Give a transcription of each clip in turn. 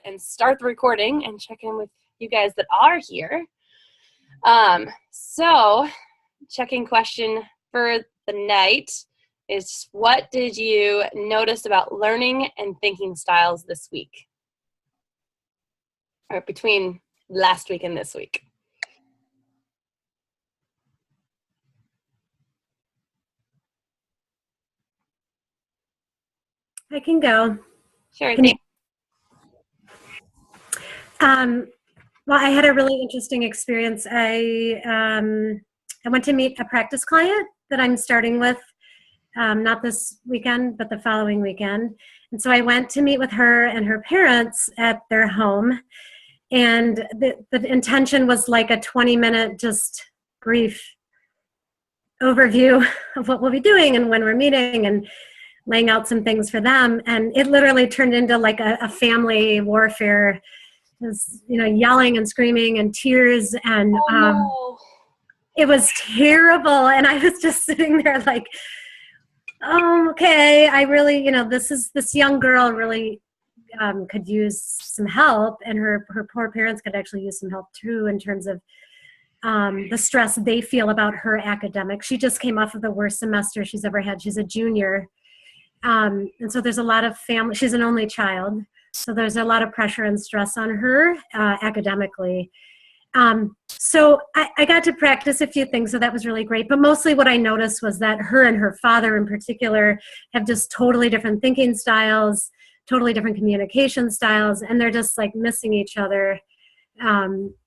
and start the recording and check in with you guys that are here. So checking question for the night is, what did you notice about learning and thinking styles this week? Or between last week and this week? I can go. Sure, thanks. Well, I had a really interesting experience. I went to meet a practice client that I'm starting with, not this weekend, but the following weekend. And so I went to meet with her and her parents at their home. And the intention was like a 20-minute just brief overview of what we'll be doing and when we're meeting and laying out some things for them. And it literally turned into like a family warfare. It was, yelling and screaming and tears, and it was terrible. And I was just sitting there like, oh, okay, I really, this young girl really could use some help, and her poor parents could actually use some help too in terms of the stress they feel about her academics. She just came off of the worst semester she's ever had. She's a junior. And so there's a lot of family, she's an only child. So there's a lot of pressure and stress on her academically. So I got to practice a few things, so that was really great. But mostly what I noticed was that her and her father in particular have just totally different thinking styles, totally different communication styles, and they're just like missing each other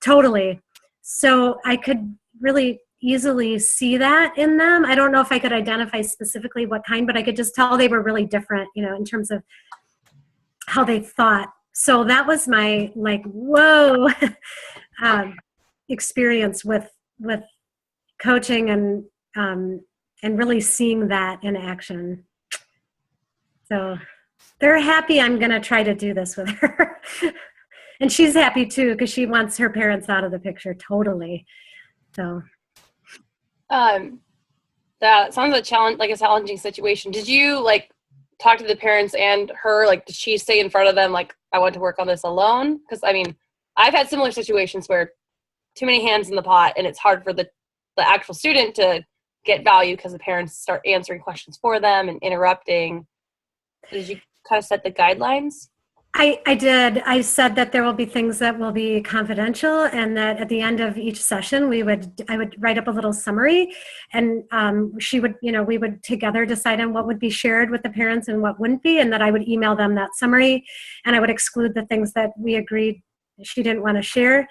totally. So I could really easily see that in them. I don't know if I could identify specifically what kind, but I could just tell they were really different, in terms of how they thought. So that was my whoa experience with coaching and really seeing that in action. So they're happy I'm going to try to do this with her. And she's happy too, because she wants her parents out of the picture totally. So that sounds like a challenging situation. Did you talk to the parents and her? Did she say in front of them, I want to work on this alone? Because I've had similar situations where too many hands in the pot, and it's hard for the actual student to get value because the parents start answering questions for them and interrupting. Did you kind of set the guidelines? I did. I said that there will be things that will be confidential, and that at the end of each session, I would write up a little summary, and she would, we would together decide on what would be shared with the parents and what wouldn't be, and that I would email them that summary, and I would exclude the things that we agreed she didn't want to share.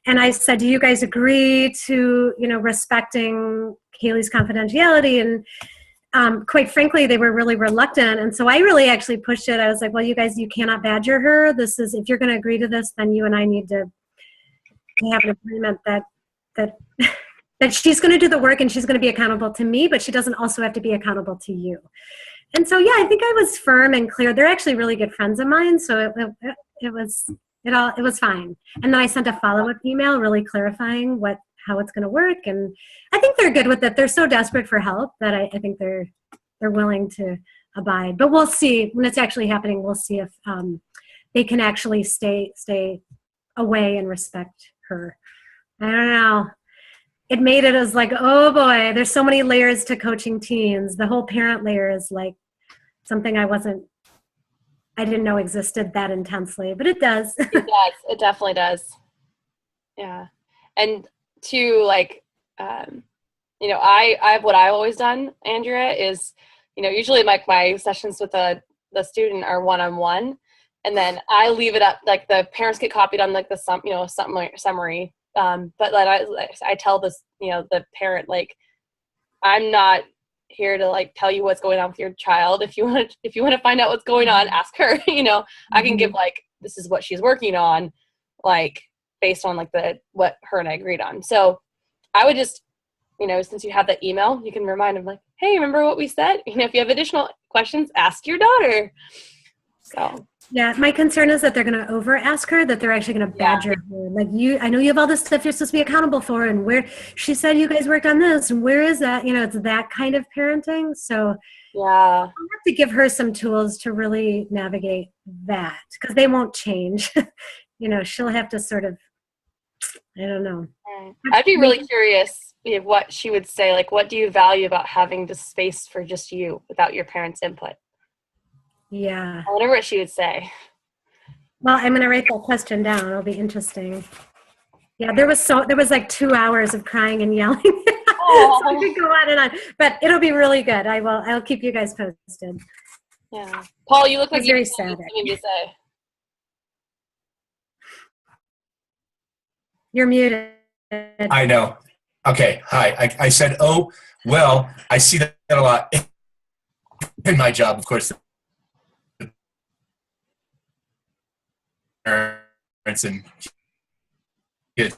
And I said, do you guys agree to, respecting Kaylee's confidentiality? And quite frankly, they were really reluctant. And so I really actually pushed it. I was like, well, you guys, you cannot badger her. If you're going to agree to this, then you and I need to have an agreement that that she's going to do the work and she's going to be accountable to me, but she doesn't also have to be accountable to you. And so, yeah, I think I was firm and clear. They're actually really good friends of mine. So it was fine. And then I sent a follow-up email really clarifying how it's going to work. And I think they're good with it. They're so desperate for help that I think they're willing to abide. But we'll see when it's actually happening. We'll see if they can actually stay away and respect her. I don't know. It made it as oh boy, there's so many layers to coaching teens. The whole parent layer is something I didn't know existed that intensely, but it does. It does. It definitely does. Yeah. And to I've what I've always done, Andrea, is, usually my sessions with the student are one-on-one, and then I leave it up, the parents get copied on the summary. But I tell this, the parent, I'm not here to tell you what's going on with your child. If you want to find out what's going on, ask her. I can give this is what she's working on, based on what her and I agreed on. So I would just, since you have that email, you can remind them hey, remember what we said? If you have additional questions, ask your daughter. So yeah, my concern is that they're going to over ask her, that they're actually going to badger her. I know you have all this stuff you're supposed to be accountable for, and where she said you guys worked on this, and where is that? It's that kind of parenting. So Yeah. have to give her some tools to really navigate that, because they won't change. She'll have to sort of, I don't know. Right. I'd be really curious what she would say. Like, what do you value about having the space for just you without your parents' input? Yeah. I wonder what she would say. Well, I'm going to write that question down. It'll be interesting. Yeah, there was like 2 hours of crying and yelling. So I could go on and on, but it'll be really good. I'll keep you guys posted. Yeah. Paul, you look like you have very sad. something to say. You're muted. I know. Okay. Hi. I said, oh, well, I see that a lot in my job, of course. Parents and kids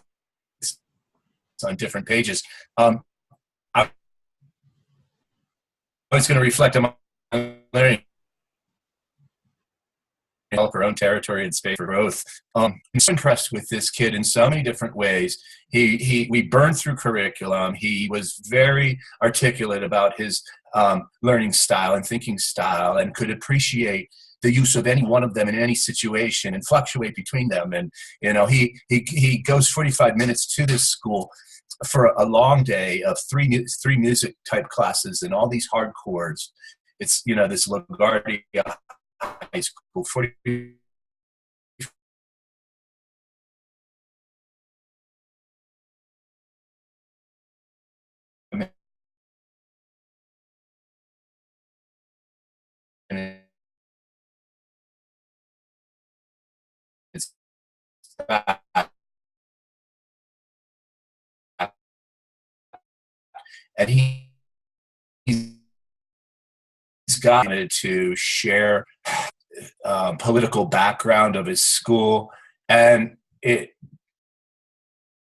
on different pages. I was going to reflect on my learning, develop our own territory and space for growth. I'm so impressed with this kid in so many different ways. We burned through curriculum. He was very articulate about his learning style and thinking style, and could appreciate the use of any one of them in any situation and fluctuate between them. And he goes 45 minutes to this school for a long day of three music type classes and all these hard chords. It's this LaGuardia High School 40 minutes back. And he's got to share political background of his school, and it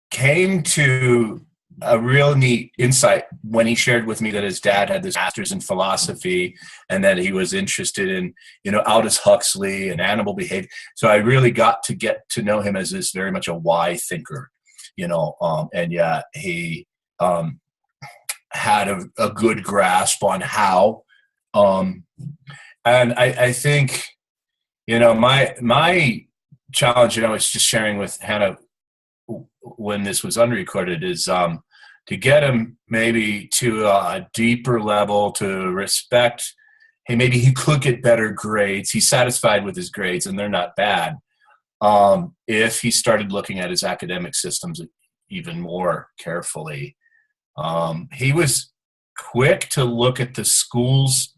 came to a real neat insight when he shared with me that his dad had this master's in philosophy, and that he was interested in Aldous Huxley and animal behavior. So I really got to know him as this very much a why thinker, and yeah, he had a good grasp on how, and I think my challenge, I was just sharing with Hannah when this was unrecorded, is to get him maybe to a deeper level, to respect, hey, maybe he could get better grades. He's satisfied with his grades and they're not bad. If he started looking at his academic systems even more carefully. He was quick to look at the school's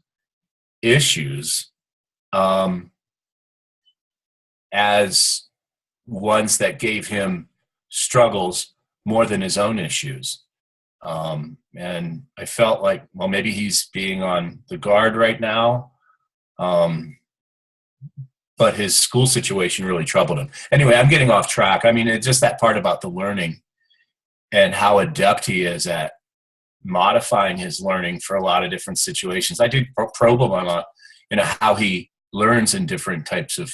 issues as ones that gave him struggles more than his own issues. And I felt like, well, maybe he's being on the guard right now. But his school situation really troubled him. Anyway, I'm getting off track. I mean, it's just that part about the learning and how adept he is at modifying his learning for a lot of different situations. I did probe him on how he learns in different types of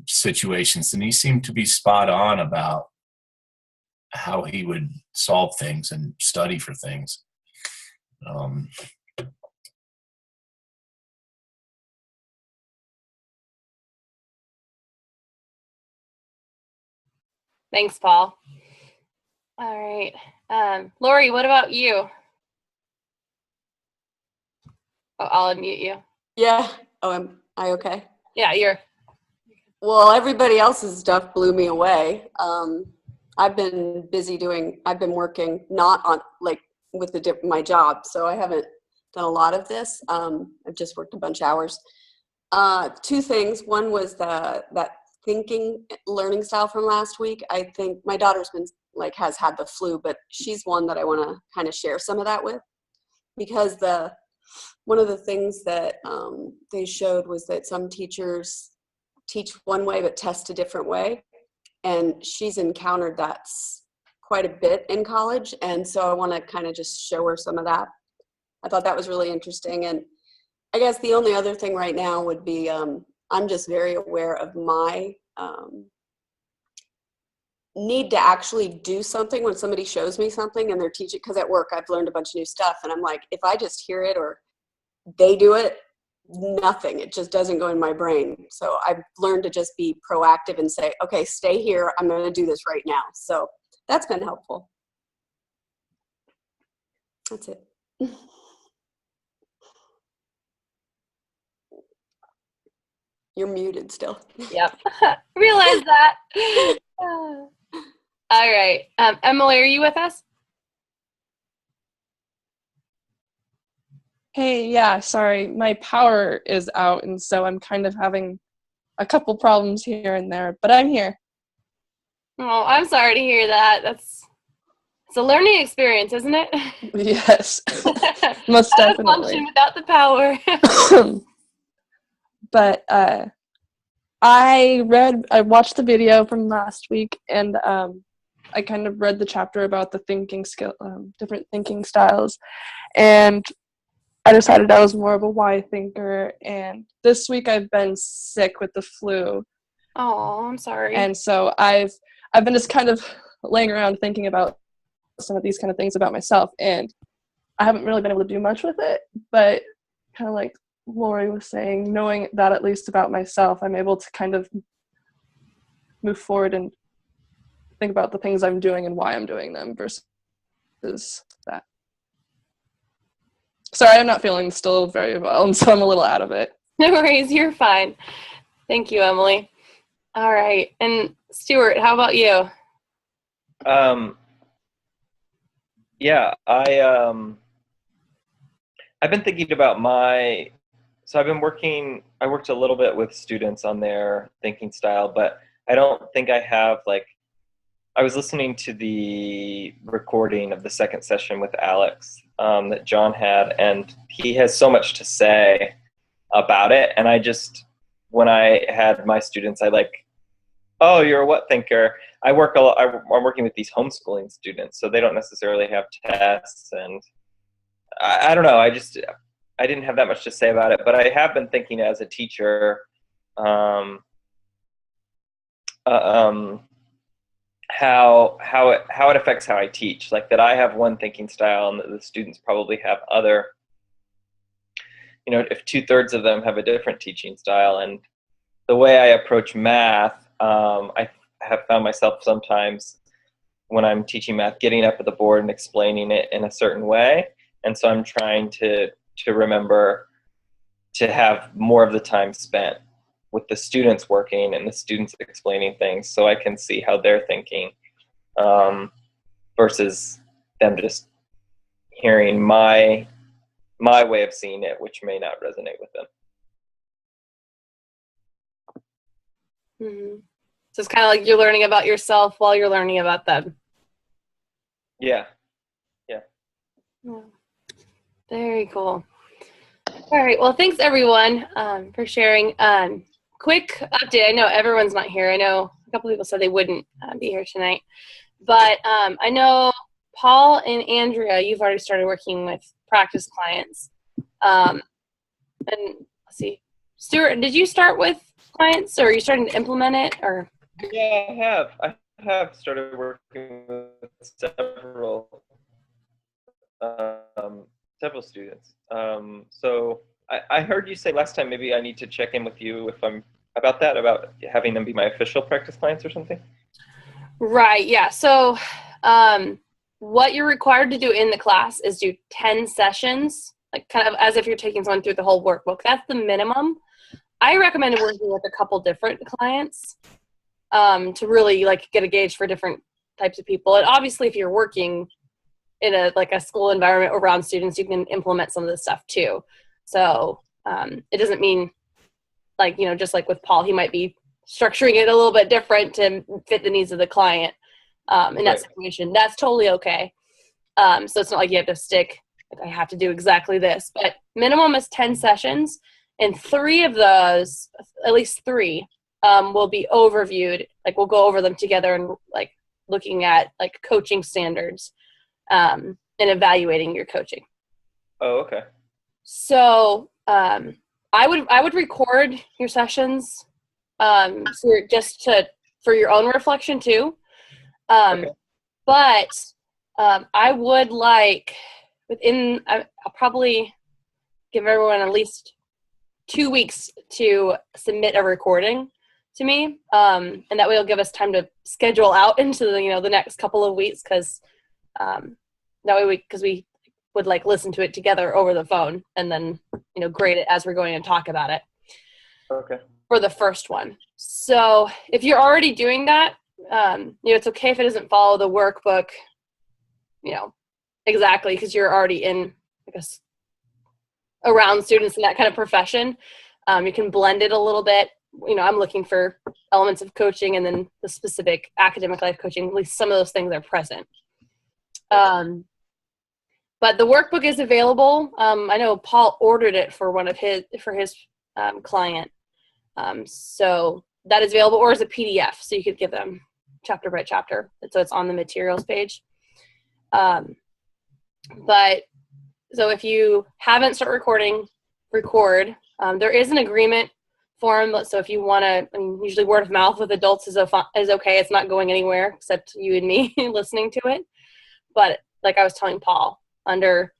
situations, and he seemed to be spot on about how he would solve things and study for things. Thanks, Paul. All right. Lori, what about you? Oh, I'll unmute you. Yeah. Oh, am I okay? Yeah, you're. Well, everybody else's stuff blew me away. I've been working not on with my job, so I haven't done a lot of this. I've just worked a bunch of hours. Two things. One was that thinking learning style from last week. I think my daughter's been has had the flu, but she's one that I want to kind of share some of that with, because one of the things that they showed was that some teachers teach one way but test a different way, and she's encountered that quite a bit in college, and so I want to kind of just show her some of that. I thought that was really interesting. And I guess the only other thing right now would be I'm just very aware of my need to actually do something when somebody shows me something and they're teaching, because at work I've learned a bunch of new stuff, and I'm like, if I just hear it or they do it, nothing. It just doesn't go in my brain. So I've learned to just be proactive and say, okay, stay here. I'm going to do this right now. So that's been helpful. That's it. You're muted still. Yep. Realize that. All right. Emily, are you with us? Hey, yeah, sorry. My power is out, and so I'm kind of having a couple problems here and there, but I'm here. Oh, I'm sorry to hear that. It's a learning experience, isn't it? Yes, most How to definitely. function without the power. But I watched the video from last week, and I kind of read the chapter about the thinking skill, different thinking styles, and I decided I was more of a Y thinker. And this week I've been sick with the flu, Oh, I'm sorry. and so I've been just kind of laying around thinking about some of these kind of things about myself, and I haven't really been able to do much with it, but kind of like Lori was saying, knowing that at least about myself, I'm able to kind of move forward and think about the things I'm doing and why I'm doing them versus that. Sorry, I'm not feeling still very well, and so I'm a little out of it. No worries, you're fine. Thank you, Emily. All right. And Stuart, how about you? Yeah, I've been thinking about so I worked a little bit with students on their thinking style, but I don't think I have, I was listening to the recording of the second session with Alex that John had, and he has so much to say about it. And when I had my students, oh, you're a what thinker? I'm working with these homeschooling students, so they don't necessarily have tests, and I don't know. I didn't have that much to say about it, but I have been thinking as a teacher, how it affects how I teach. Like that, I have one thinking style, and that the students probably have other. If 2/3 of them have a different teaching style, and the way I approach math, I have found myself sometimes when I'm teaching math getting up at the board and explaining it in a certain way. And so I'm trying to remember to have more of the time spent with the students working and the students explaining things, so I can see how they're thinking, versus them just hearing my way of seeing it, which may not resonate with them. Mm-hmm. So it's kind of like you're learning about yourself while you're learning about them. Yeah. Very cool. All right. Well, thanks everyone for sharing. Quick update. I know everyone's not here. I know a couple people said they wouldn't be here tonight, but I know Paul and Andrea, you've already started working with practice clients. And let's see, Stuart, did you start with clients, or are you starting to implement it, or? Yeah, I have started working with several students. So I heard you say last time maybe I need to check in with you about having them be my official practice clients or something. Right. Yeah. So what you're required to do in the class is do 10 sessions, like kind of as if you're taking someone through the whole workbook. That's the minimum. I recommend working with a couple different clients to really get a gauge for different types of people. And obviously if you're working in a school environment around students, you can implement some of this stuff too. So it doesn't mean just like with Paul, he might be structuring it a little bit different to fit the needs of the client in that situation. That's totally okay. So it's not like you have to stick, I have to do exactly this, but minimum is 10 sessions, and 3 of those, at least 3, will be overviewed. We'll go over them together and looking at coaching standards and evaluating your coaching. Oh, okay. So I would record your sessions for your own reflection too. Okay. But I would I'll probably give everyone at least 2 weeks to submit a recording to me, and that way it'll give us time to schedule out into the next couple of weeks, because that way we would like listen to it together over the phone and then grade it as we're going and talk about it. Okay. For the first one. So if you're already doing that, it's okay if it doesn't follow the workbook, exactly, because you're already in, I guess, around students in that kind of profession. You can blend it a little bit. I'm looking for elements of coaching and then the specific academic life coaching. At least some of those things are present. But the workbook is available. I know Paul ordered it for his client. So that is available, or as a PDF, so you could give them chapter by chapter. So it's on the materials page. But so if you haven't started recording, record. There is an agreement form. So if you want to, usually word of mouth with adults is okay. It's not going anywhere except you and me listening to it. But like I was telling Paul, under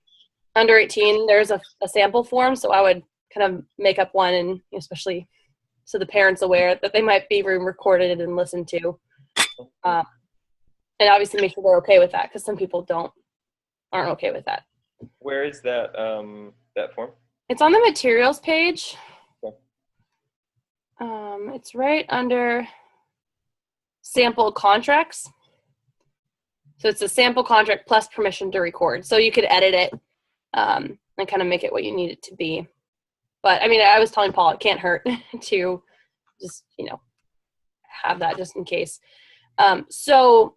18, there's a sample form. So I would kind of make up one, and especially so the parents aware that they might be recorded and listened to. And obviously make sure they're okay with that, because some people aren't okay with that. Where is that that form? It's on the materials page. Okay. It's right under sample contracts. So it's a sample contract plus permission to record. So you could edit it and kind of make it what you need it to be. But I was telling Paul it can't hurt to just, have that just in case. So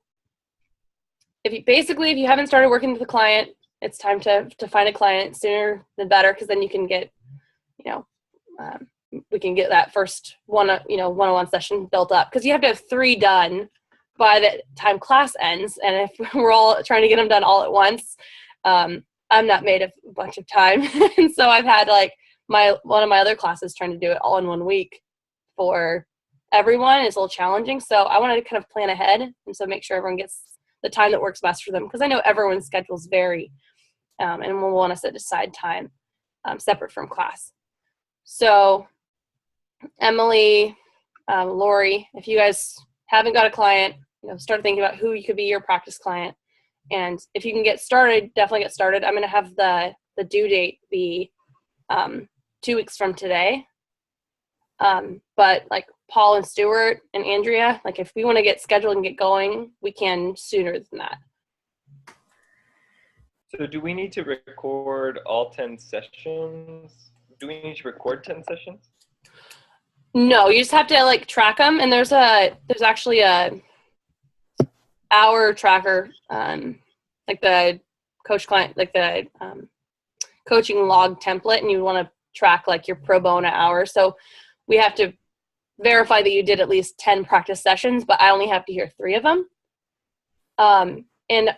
if you haven't started working with a client, it's time to find a client sooner than better, because then you can get, we can get that first one-on-one session built up, because you have to have 3 done by the time class ends. And if we're all trying to get them done all at once, I'm not made of a bunch of time. And so I've had one of my other classes trying to do it all in 1 week for everyone is a little challenging. So I wanted to kind of plan ahead, and so make sure everyone gets the time that works best for them, because I know everyone's schedules vary, and we'll want to set aside time separate from class. So Emily, Lori, if you guys haven't got a client, start thinking about who you could be your practice client. And if you can get started, definitely get started. I'm going to have the due date be 2 weeks from today. But like Paul and Stuart and Andrea, like if we want to get scheduled and get going, we can sooner than that. So do we need to record all 10 sessions? Do we need to record 10 sessions? No, you just have to track them. And there's actually a hour tracker, like the coach client, like the coaching log template, and you want to track your pro bono hours. So we have to verify that you did at least 10 practice sessions, but I only have to hear 3 of them. And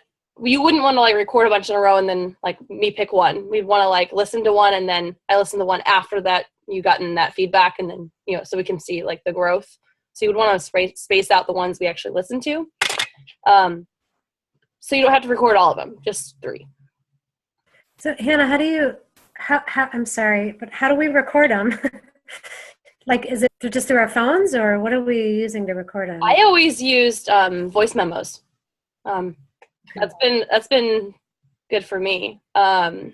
you wouldn't want to record a bunch in a row and then me pick one. We'd want to listen to one, and then I listen to one after that you gotten that feedback, and then so we can see the growth. So you would want to space out the ones we actually listen to. So you don't have to record all of them, just 3. So Hannah, I'm sorry, but how do we record them? Is it just through our phones, or what are we using to record them? I always used voice memos. That's been good for me. And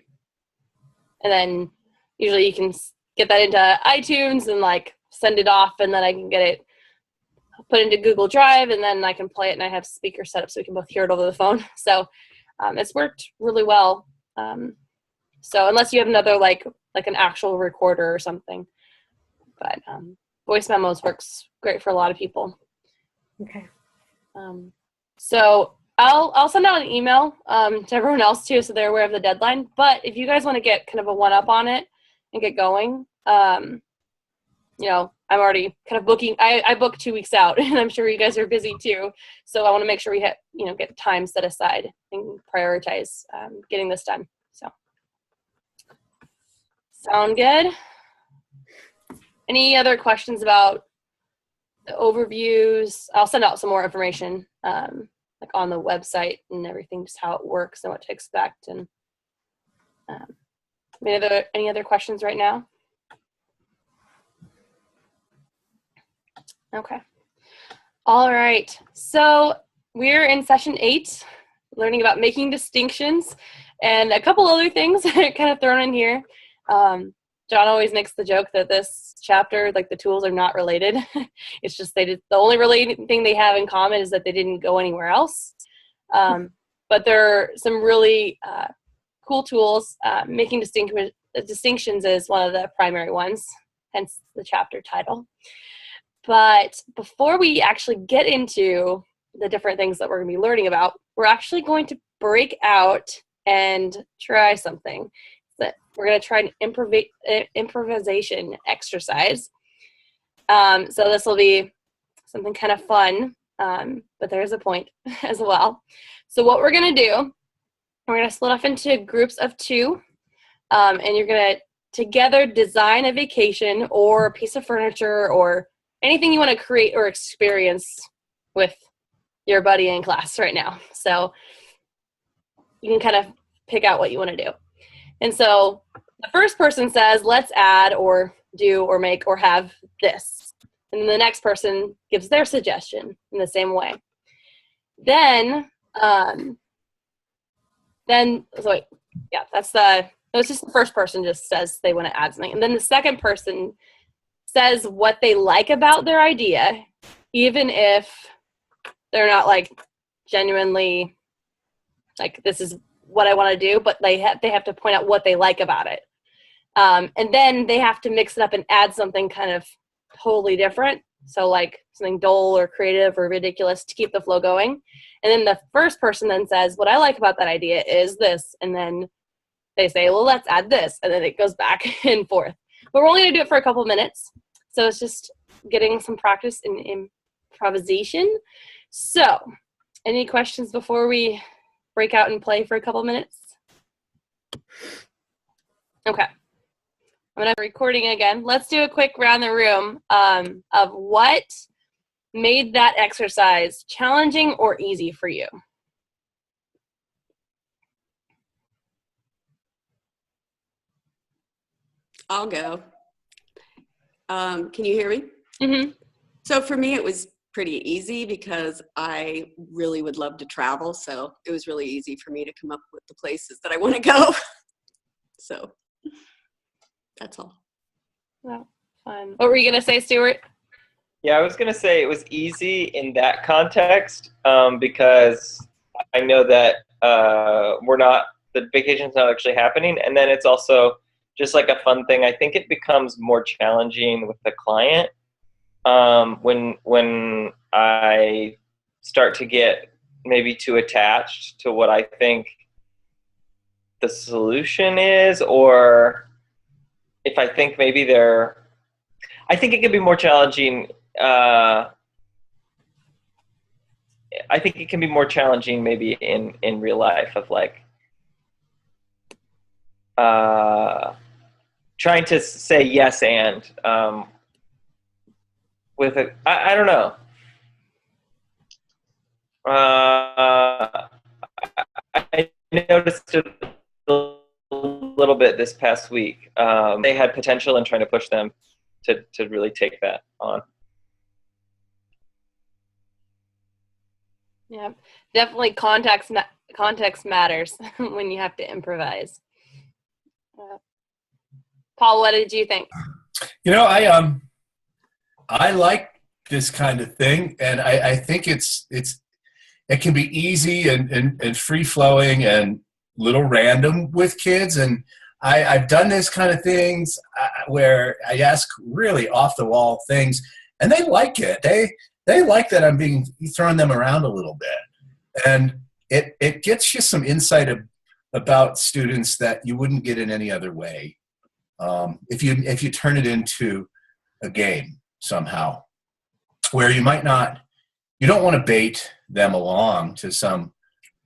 then usually you can get that into iTunes and send it off, and then I can get it put into Google Drive, and then I can play it, and I have speakers set up so we can both hear it over the phone. So it's worked really well. So unless you have another like an actual recorder or something, but voice memos works great for a lot of people. Okay. So I'll send out an email to everyone else too, so they're aware of the deadline. But if you guys want to get kind of a one-up on it and get going, I'm already kind of booking. I book 2 weeks out, and I'm sure you guys are busy too. So I want to make sure we get time set aside and prioritize getting this done. So sound good? Any other questions about the overviews? I'll send out some more information on the website and everything, just how it works and what to expect, and Any other questions right now? Okay. All right. So we're in session 8, learning about making distinctions, and a couple other things kind of thrown in here. John always makes the joke that this chapter, like the tools are not related. It's just the only related thing they have in common is that they didn't go anywhere else. But there are some really cool tools. Making distinctions is one of the primary ones, hence the chapter title. But before we actually get into the different things that we're going to be learning about, we're actually going to break out and try something. We're going to try an improvisation exercise. So this will be something kind of fun, but there is a point as well. So what we're going to do, we're going to split off into groups of 2, and you're going to together design a vacation or a piece of furniture or anything you want to create or experience with your buddy in class right now. So you can kind of pick out what you want to do. And so the first person says, let's add or do or make or have this. And then the next person gives their suggestion in the same way. Then it's just the first person just says they want to add something. And then the second person says what they like about their idea, even if they're not like genuinely like, this is what I want to do, but they have to point out what they like about it. And then they have to mix it up and add something kind of totally different. So like something dull or creative or ridiculous to keep the flow going. And then the first person then says, what I like about that idea is this. And then they say, well, let's add this. And then it goes back and forth. But we're only going to do it for a couple minutes. So it's just getting some practice in improvisation. So any questions before we break out and play for a couple minutes? Okay. I'm going to recording again. Let's do a quick round the room of what made that exercise challenging or easy for you. I'll go. Can you hear me? Mm-hmm. So for me, it was pretty easy because I really would love to travel. So it was really easy for me to come up with the places that I want to go. So that's all. Well, fun. What were you going to say, Stuart? Yeah, I was going to say it was easy in that context because I know that the vacation's not actually happening. And then it's also just like a fun thing. I think it becomes more challenging with the client when I start to get maybe too attached to what I think the solution is, or if I think maybe I think it can be more challenging. I think it can be more challenging maybe in real life of like trying to say yes and with it. I don't know. I noticed it a little bit this past week. They had potential in trying to push them to really take that on. Yeah, definitely context matters when you have to improvise. Paul, what did you think? You know, I like this kind of thing, and I think it can be easy and free flowing and little random with kids. And I've done this kind of things where I ask really off the wall things, and they like it. They like that I'm throwing them around a little bit, and it gets you some insight about students that you wouldn't get in any other way if you turn it into a game somehow, where you don't want to bait them along to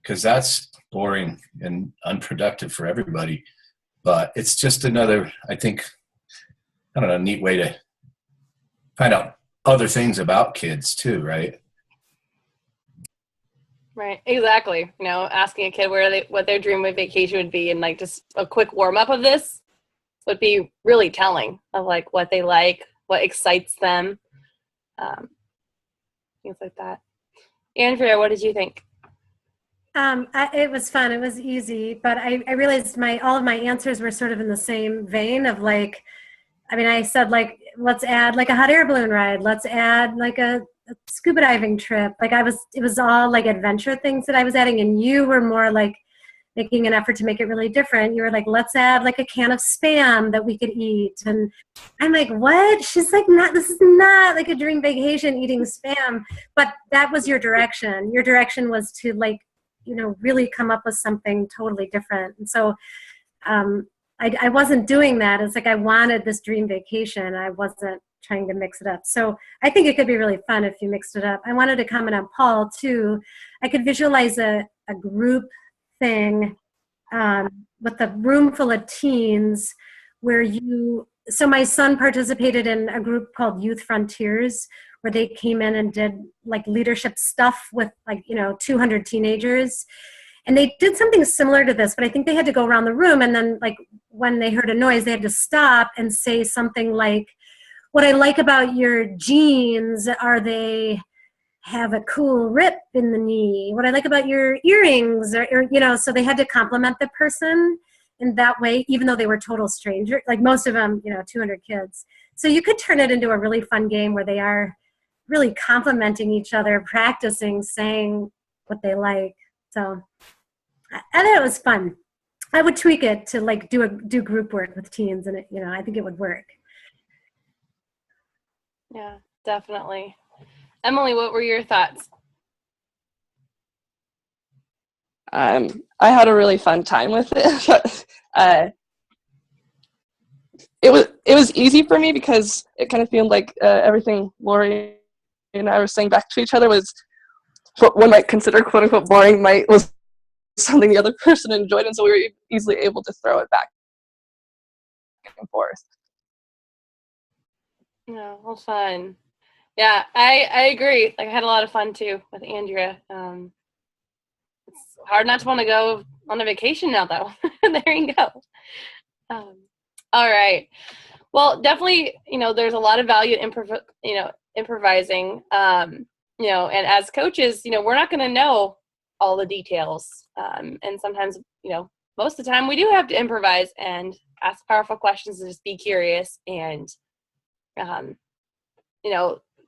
because that's boring and unproductive for everybody. But it's just another, I think, neat way to find out other things about kids too, right? Right, exactly. Asking a kid what their dream vacation would be, and like just a quick warm up of this would be really telling of like what they like, what excites them, things like that. Andrea, what did you think? It was fun. It was easy, but I realized all of my answers were sort of in the same vein of like, I mean, I said like, let's add like a hot air balloon ride. Let's add like a scuba diving trip. Like it was all like adventure things that I was adding, and you were more like making an effort to make it really different. You were like, let's add like a can of Spam that we could eat. And I'm like, what? She's like, this is not like a dream vacation eating Spam. But that was your direction. Your direction was to like, really come up with something totally different. And so I wasn't doing that. It's like I wanted this dream vacation. I wasn't trying to mix it up. So I think it could be really fun if you mixed it up. I wanted to comment on Paul too. I could visualize a group thing with a room full of teens where so my son participated in a group called Youth Frontiers, where they came in and did like leadership stuff with like 200 teenagers, and they did something similar to this, but I think they had to go around the room, and then like when they heard a noise they had to stop and say something like, what I like about your jeans are they have a cool rip in the knee. What I like about your earrings or so they had to compliment the person in that way, even though they were total strangers, like most of them, 200 kids. So you could turn it into a really fun game where they are really complimenting each other, practicing saying what they like. So I thought it was fun. I would tweak it to like do group work with teens, and I think it would work. Yeah, definitely. Emily, what were your thoughts? I had a really fun time with it. It was easy for me because it kind of seemed like everything Lori and I were saying back to each other was what one might consider quote unquote boring was something the other person enjoyed, and so we were easily able to throw it back and forth. Yeah, well, fun. Yeah, I agree. Like I had a lot of fun too with Andrea. It's hard not to want to go on a vacation now, though. There you go. All right. Well, definitely, there's a lot of value in improvising. And as coaches, we're not going to know all the details. And sometimes, most of the time we do have to improvise and ask powerful questions and just be curious. And,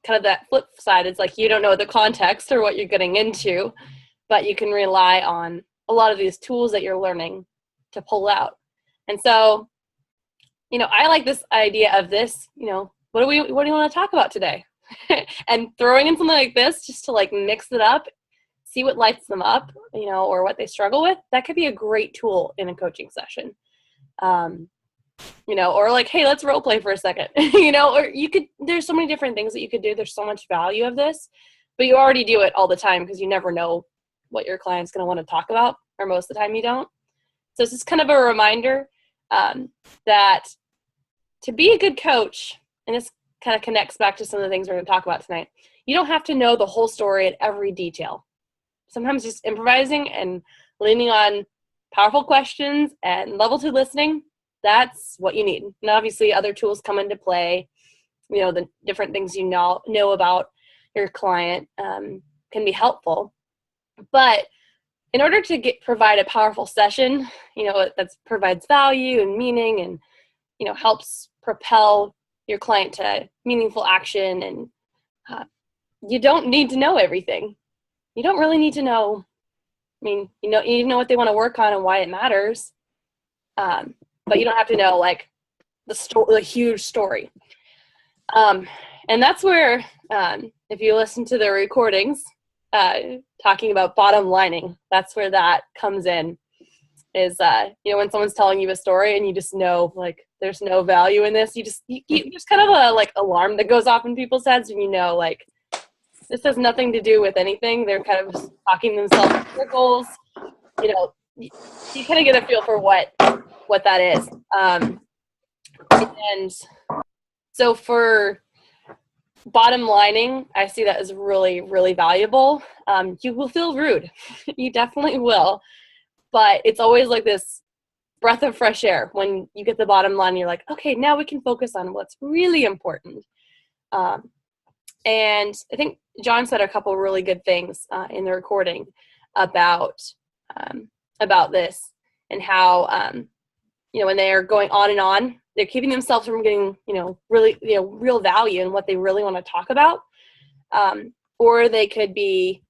kind of that flip side, it's like you don't know the context or what you're getting into, but you can rely on a lot of these tools that you're learning to pull out. And so, I like this idea of this, what do you want to talk about today? And throwing in something like this just to like mix it up, see what lights them up, or what they struggle with. That could be a great tool in a coaching session. Or like, hey, let's role play for a second, or there's so many different things that you could do. There's so much value of this, but you already do it all the time because you never know what your client's going to want to talk about, or most of the time you don't. So it's just kind of a reminder that to be a good coach, and this kind of connects back to some of the things we're going to talk about tonight, you don't have to know the whole story at every detail. Sometimes just improvising and leaning on powerful questions and level 2 listening, that's what you need. And obviously other tools come into play. The different things know about your client can be helpful. But in order to provide a powerful session, that provides value and meaning and, helps propel your client to meaningful action, and you don't need to know everything. You don't really need to know. You need to know what they want to work on and why it matters. But you don't have to know like the huge story. And that's where, if you listen to the recordings, talking about bottom lining, that's where that comes in, is, when someone's telling you a story and you just know, like, there's no value in this, there's kind of a, like, alarm that goes off in people's heads, and like, this has nothing to do with anything. They're kind of talking themselves in circles. You kind of get a feel for what that is. And so for bottom lining, I see that as really, really valuable. You will feel rude. You definitely will. But it's always like this breath of fresh air when you get the bottom line. You're like, okay, now we can focus on what's really important. And I think John said a couple really good things in the recording about this, and how when they are going on and on, they're keeping themselves from getting really real value in what they really want to talk about, or they could be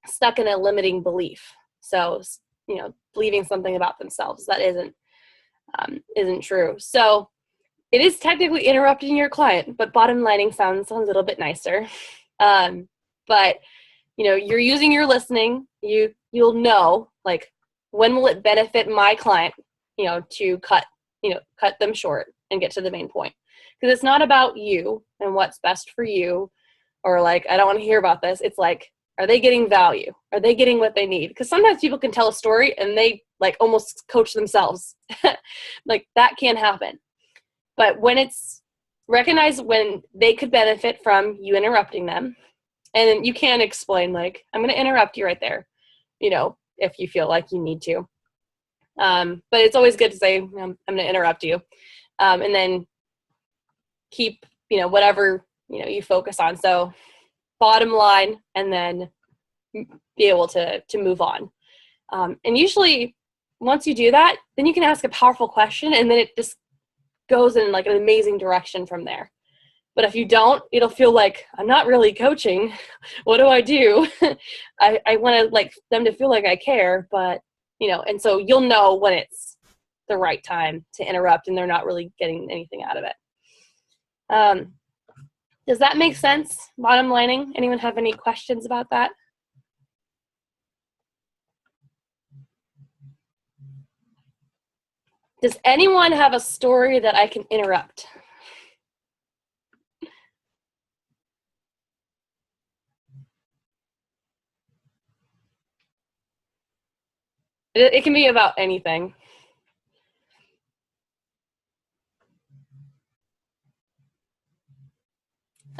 stuck in a limiting belief. So believing something about themselves that isn't true. So it is technically interrupting your client, but bottom lining sounds a little bit nicer. But you're using your listening. You'll know, like, when will it benefit my client, to cut them short and get to the main point. Because it's not about you and what's best for you, or like, I don't want to hear about this. It's like, are they getting value? Are they getting what they need? Because sometimes people can tell a story and they like almost coach themselves. Like, that can happen. But when it's recognized when they could benefit from you interrupting them, and you can explain, like, I'm going to interrupt you right there, if you feel like you need to. But it's always good to say, I'm going to interrupt you. And then keep, whatever, you focus on. So bottom line, and then be able to move on. And usually once you do that, then you can ask a powerful question, and then it just goes in like an amazing direction from there. But if you don't, it'll feel like, I'm not really coaching. What do I do? I want to like them to feel like I care, but and so you'll know when it's the right time to interrupt and they're not really getting anything out of it. Does that make sense? Bottom lining? Anyone have any questions about that? Does anyone have a story that I can interrupt? It can be about anything.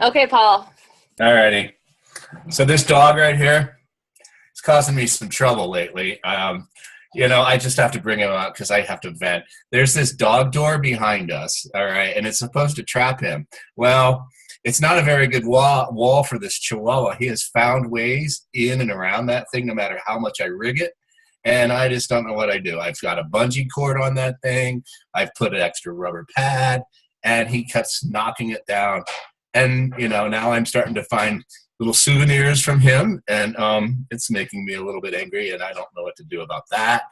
Okay, Paul. Alrighty. So this dog right here, it's causing me some trouble lately. I just have to bring him out because I have to vent. There's this dog door behind us, all right, and it's supposed to trap him. Well, it's not a very good wall for this Chihuahua. He has found ways in and around that thing no matter how much I rig it, and I just don't know what I do. I've got a bungee cord on that thing. I've put an extra rubber pad, and he keeps knocking it down. And, now I'm starting to find little souvenirs from him, and it's making me a little bit angry, and I don't know what to do about that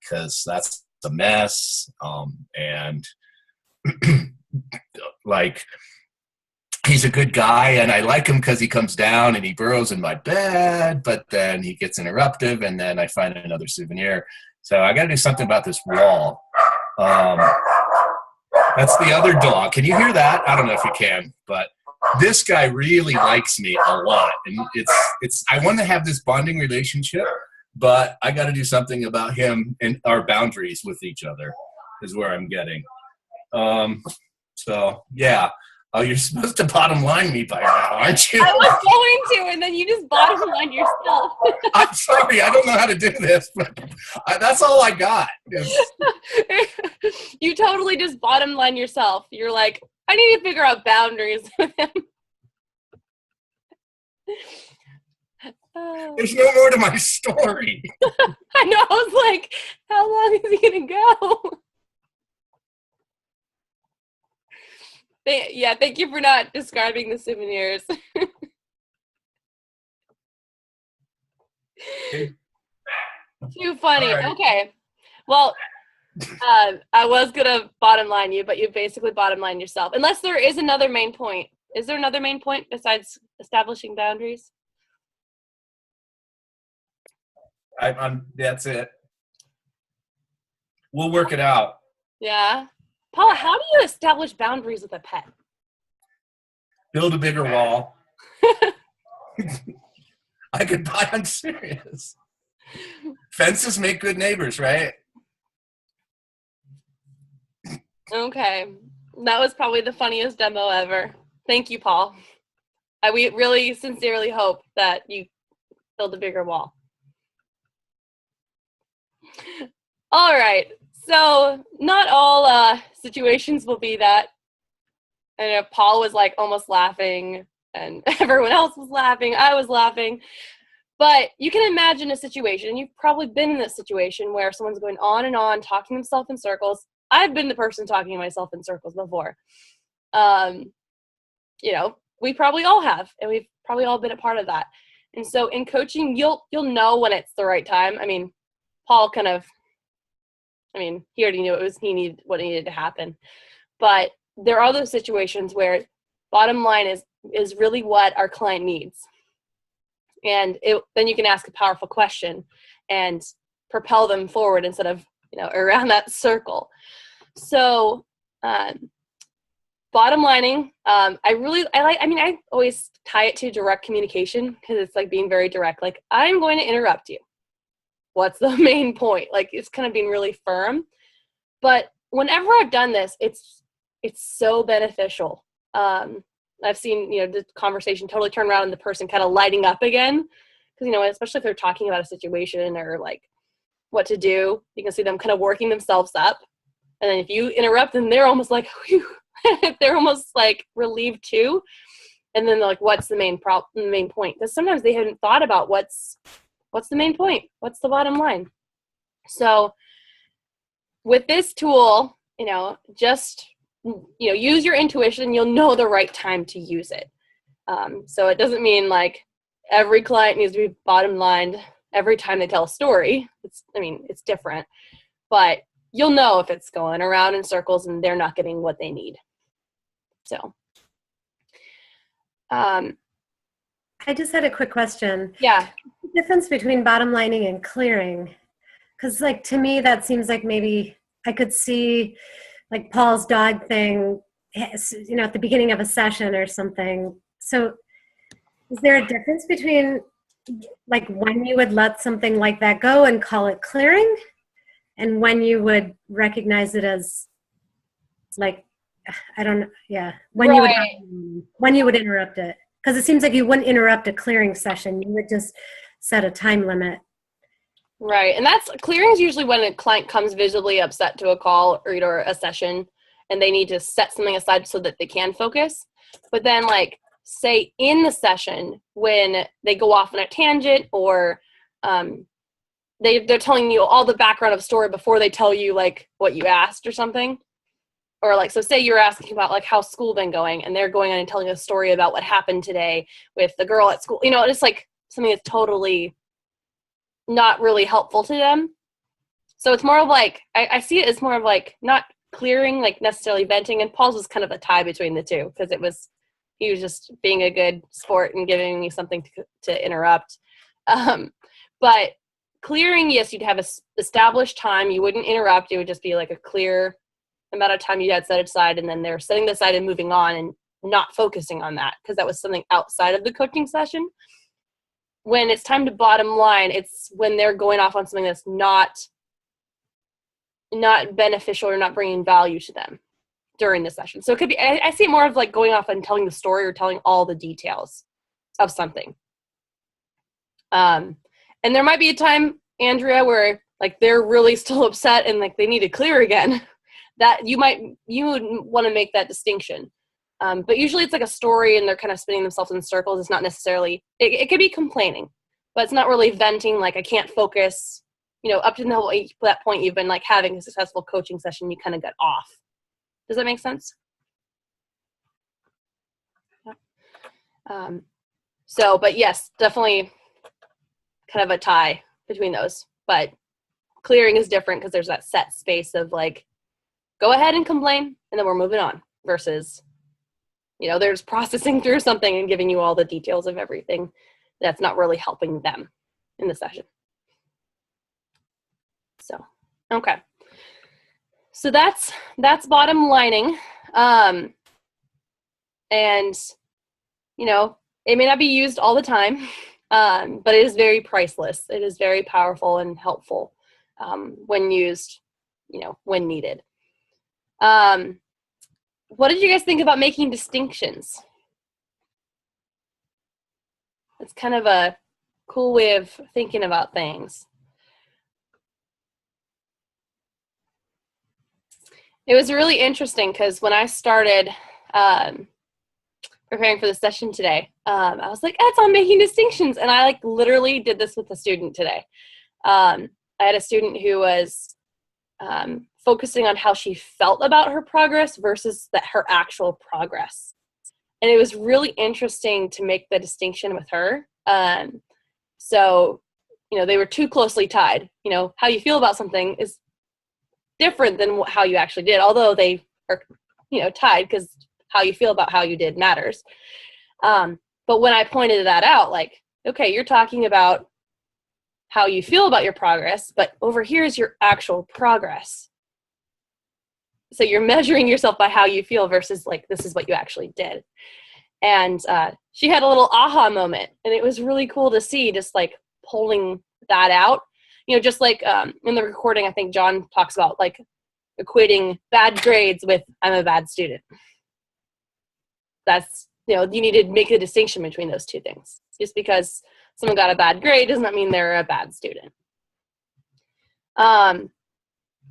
because that's a mess. And like, he's a good guy, and I like him because he comes down and he burrows in my bed, but then he gets interruptive, and then I find another souvenir. So I got to do something about this wall. That's the other dog. Can you hear that? I don't know if you can, but this guy really likes me a lot, and it's I want to have this bonding relationship, but I got to do something about him and our boundaries with each other is where I'm getting. So yeah. Oh, you're supposed to bottom line me by now, aren't you? I was going to, and then you just bottom line yourself. I'm sorry, I don't know how to do this, but that's all I got. You totally just bottom line yourself. You're like, I need to figure out boundaries with him. There's no more to my story. I know, I was like, how long is he going to go? Yeah, thank you for not describing the souvenirs. Too funny. Right. Okay. Well, I was going to bottom line you, but you basically bottom line yourself. Unless there is another main point. Is there another main point besides establishing boundaries? That's it. We'll work it out. Yeah. Paula, how do you establish boundaries with a pet? Build a bigger wall. I'm serious. Fences make good neighbors, right? Okay. That was probably the funniest demo ever. Thank you, Paul. We really sincerely hope that you build a bigger wall. All right. So not all situations will be that. I know Paul was like almost laughing and everyone else was laughing. I was laughing. But you can imagine a situation, and you've probably been in this situation where someone's going on and on, talking themselves in circles. I've been the person talking to myself in circles before. You know, we probably all have, and we've probably all been a part of that. And so in coaching, you'll know when it's the right time. I mean, Paul he already knew what needed to happen. But there are those situations where bottom line is really what our client needs. And then you can ask a powerful question and propel them forward instead of, around that circle. So bottom lining, I always tie it to direct communication, because it's like being very direct. Like, I'm going to interrupt you. What's the main point? Like, it's kind of being really firm. But whenever I've done this, it's so beneficial. I've seen, the conversation totally turn around and the person kind of lighting up again. Because, especially if they're talking about a situation or like what to do, you can see them kind of working themselves up. And then if you interrupt them, they're almost like, whew, they're almost like relieved too. And then they're like, what's the main point? Because sometimes they haven't thought about what's the main point? What's the bottom line? So with this tool, just use your intuition. You'll know the right time to use it. So it doesn't mean like every client needs to be bottom lined every time they tell a story. It's different, but you'll know if it's going around in circles and they're not getting what they need. So, I just had a quick question. Yeah. The difference between bottom lining and clearing, because like to me that seems like maybe I could see like Paul's dog thing, at the beginning of a session or something. So is there a difference between like when you would let something like that go and call it clearing, and when you would recognize it as like, I don't know, yeah, when you would interrupt it? Because it seems like you wouldn't interrupt a clearing session. You would just set a time limit. Right. And clearing is usually when a client comes visibly upset to a call or a session and they need to set something aside so that they can focus. But then like say in the session when they go off on a tangent or they're telling you all the background of story before they tell you like what you asked or something. Or like, so say you're asking about like how's school been going and they're going on and telling a story about what happened today with the girl at school, it's like something that's totally not really helpful to them. So it's more of like, I see it as more of like not clearing, like necessarily venting. And Paul's was kind of a tie between the two because he was just being a good sport and giving me something to interrupt. But clearing, yes, you'd have a established time. You wouldn't interrupt. It would just be like a clear amount of time you had set aside, and then they're setting that aside and moving on and not focusing on that because that was something outside of the coaching session. When it's time to bottom line, it's when they're going off on something that's not beneficial or not bringing value to them during the session. So it could be, I see it more of like going off and telling the story or telling all the details of something. And there might be a time, Andrea, where like they're really still upset and like they need to clear again. That you would want to make that distinction. But usually it's like a story and they're kind of spinning themselves in circles. It's not necessarily, it could be complaining, but it's not really venting like I can't focus. Up to that point you've been like having a successful coaching session, you kind of got off. Does that make sense? Yeah. But yes, definitely kind of a tie between those. But clearing is different because there's that set space of like, go ahead and complain, and then we're moving on, versus, there's processing through something and giving you all the details of everything that's not really helping them in the session. So, okay. So that's bottom lining. And, it may not be used all the time, but it is very priceless. It is very powerful and helpful when used, when needed. What did you guys think about making distinctions? It's kind of a cool way of thinking about things. It was really interesting because when I started preparing for the session today, I was like, it's on making distinctions. And I like literally did this with a student today. I had a student who was focusing on how she felt about her progress versus her actual progress. And it was really interesting to make the distinction with her. So, they were too closely tied. How you feel about something is different than how you actually did, although they are, tied, because how you feel about how you did matters. But when I pointed that out, like, okay, you're talking about how you feel about your progress, but over here is your actual progress. So you're measuring yourself by how you feel versus like, this is what you actually did. And she had a little aha moment, and it was really cool to see, just like pulling that out. Just like in the recording, I think John talks about like equating bad grades with I'm a bad student. That's, you need to make a distinction between those two things. Just because someone got a bad grade does not mean they're a bad student.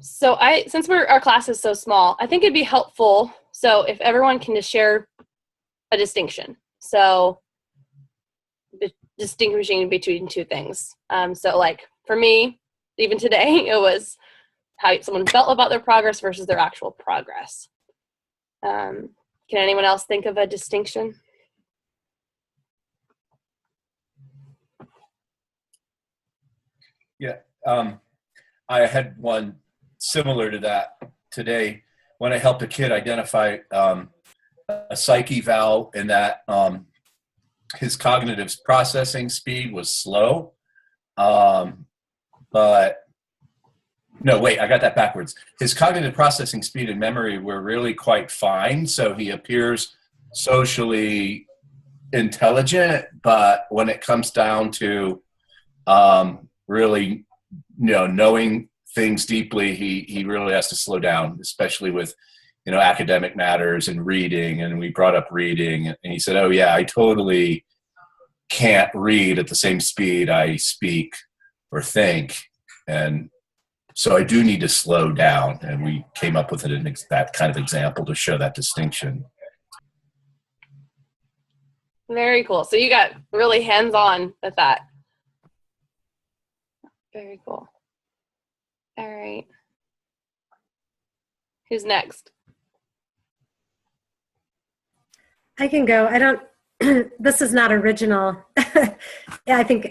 So since our class is so small, I think it'd be helpful. So if everyone can just share a distinction. So distinguishing between two things. So like for me, even today, it was how someone felt about their progress versus their actual progress. Can anyone else think of a distinction? Yeah, I had one similar to that today when I helped a kid identify a psych eval, in that his cognitive processing speed was slow. But no, wait, I got that backwards. His cognitive processing speed and memory were really quite fine, so he appears socially intelligent, but when it comes down to really, knowing things deeply, he really has to slow down, especially with, academic matters and reading. And we brought up reading, and he said, oh yeah, I totally can't read at the same speed I speak or think. And so I do need to slow down. And we came up with that kind of example to show that distinction. Very cool. So you got really hands-on with that. Very cool. All right. Who's next? I can go. I don't, this is not original. I think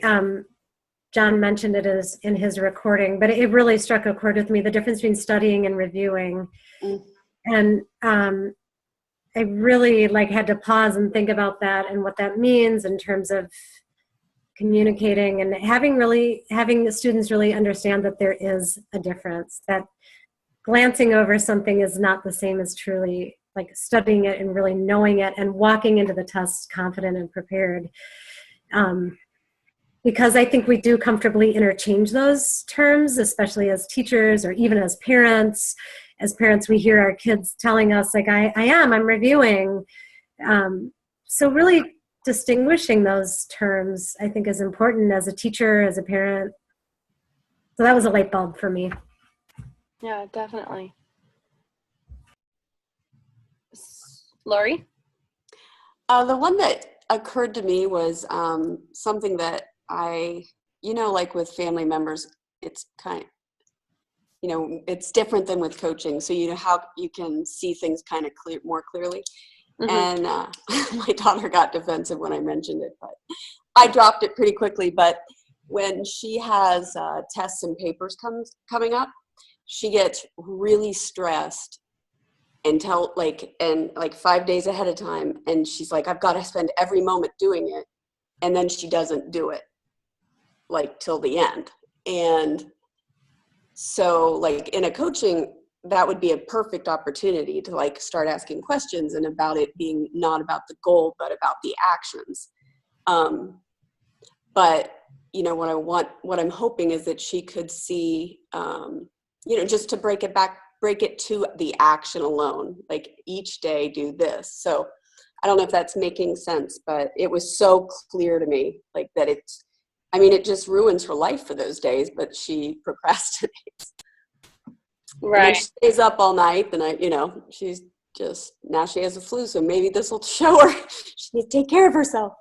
John mentioned it as in his recording, but it really struck a chord with me, the difference between studying and reviewing. And I really had to pause and think about that and what that means in terms of communicating, and having the students really understand that there is a difference, that glancing over something is not the same as truly studying it and really knowing it and walking into the test confident and prepared. Because I think we do comfortably interchange those terms, especially as teachers or even as parents. As parents, we hear our kids telling us, I'm reviewing. So really distinguishing those terms, I think, is important as a teacher, as a parent. So that was a light bulb for me. Yeah, definitely. Lori? The one that occurred to me was something that with family members, it's it's different than with coaching. So how you can see things kind of more clearly. Mm-hmm. And my daughter got defensive when I mentioned it, but I dropped it pretty quickly. But when she has tests and papers coming up, she gets really stressed until 5 days ahead of time. And she's like, I've got to spend every moment doing it. And then she doesn't do it till the end. And so in a coaching, that would be a perfect opportunity to start asking questions, and about it being not about the goal, but about the actions. But what I'm hoping is that she could see, just to break it to the action alone, each day do this. So I don't know if that's making sense, but it was so clear to me that it just ruins her life for those days, but she procrastinates. And then Right. she stays up all night. Then she's just, now she has a flu, so maybe this will show her she needs to take care of herself.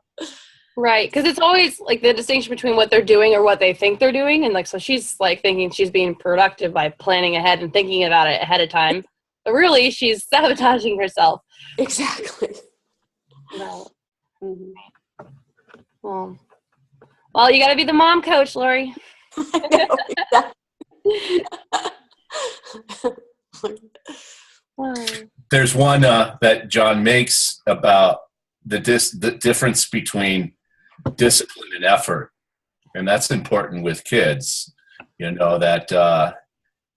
Right, because it's always like the distinction between what they're doing or what they think they're doing, and like so she's like thinking she's being productive by planning ahead and thinking about it ahead of time, but really she's sabotaging herself. Exactly. Right. Mhm. Well, you got to be the mom coach, Lori. I know, exactly. There's one that John makes about the difference between discipline and effort, and that's important with kids. That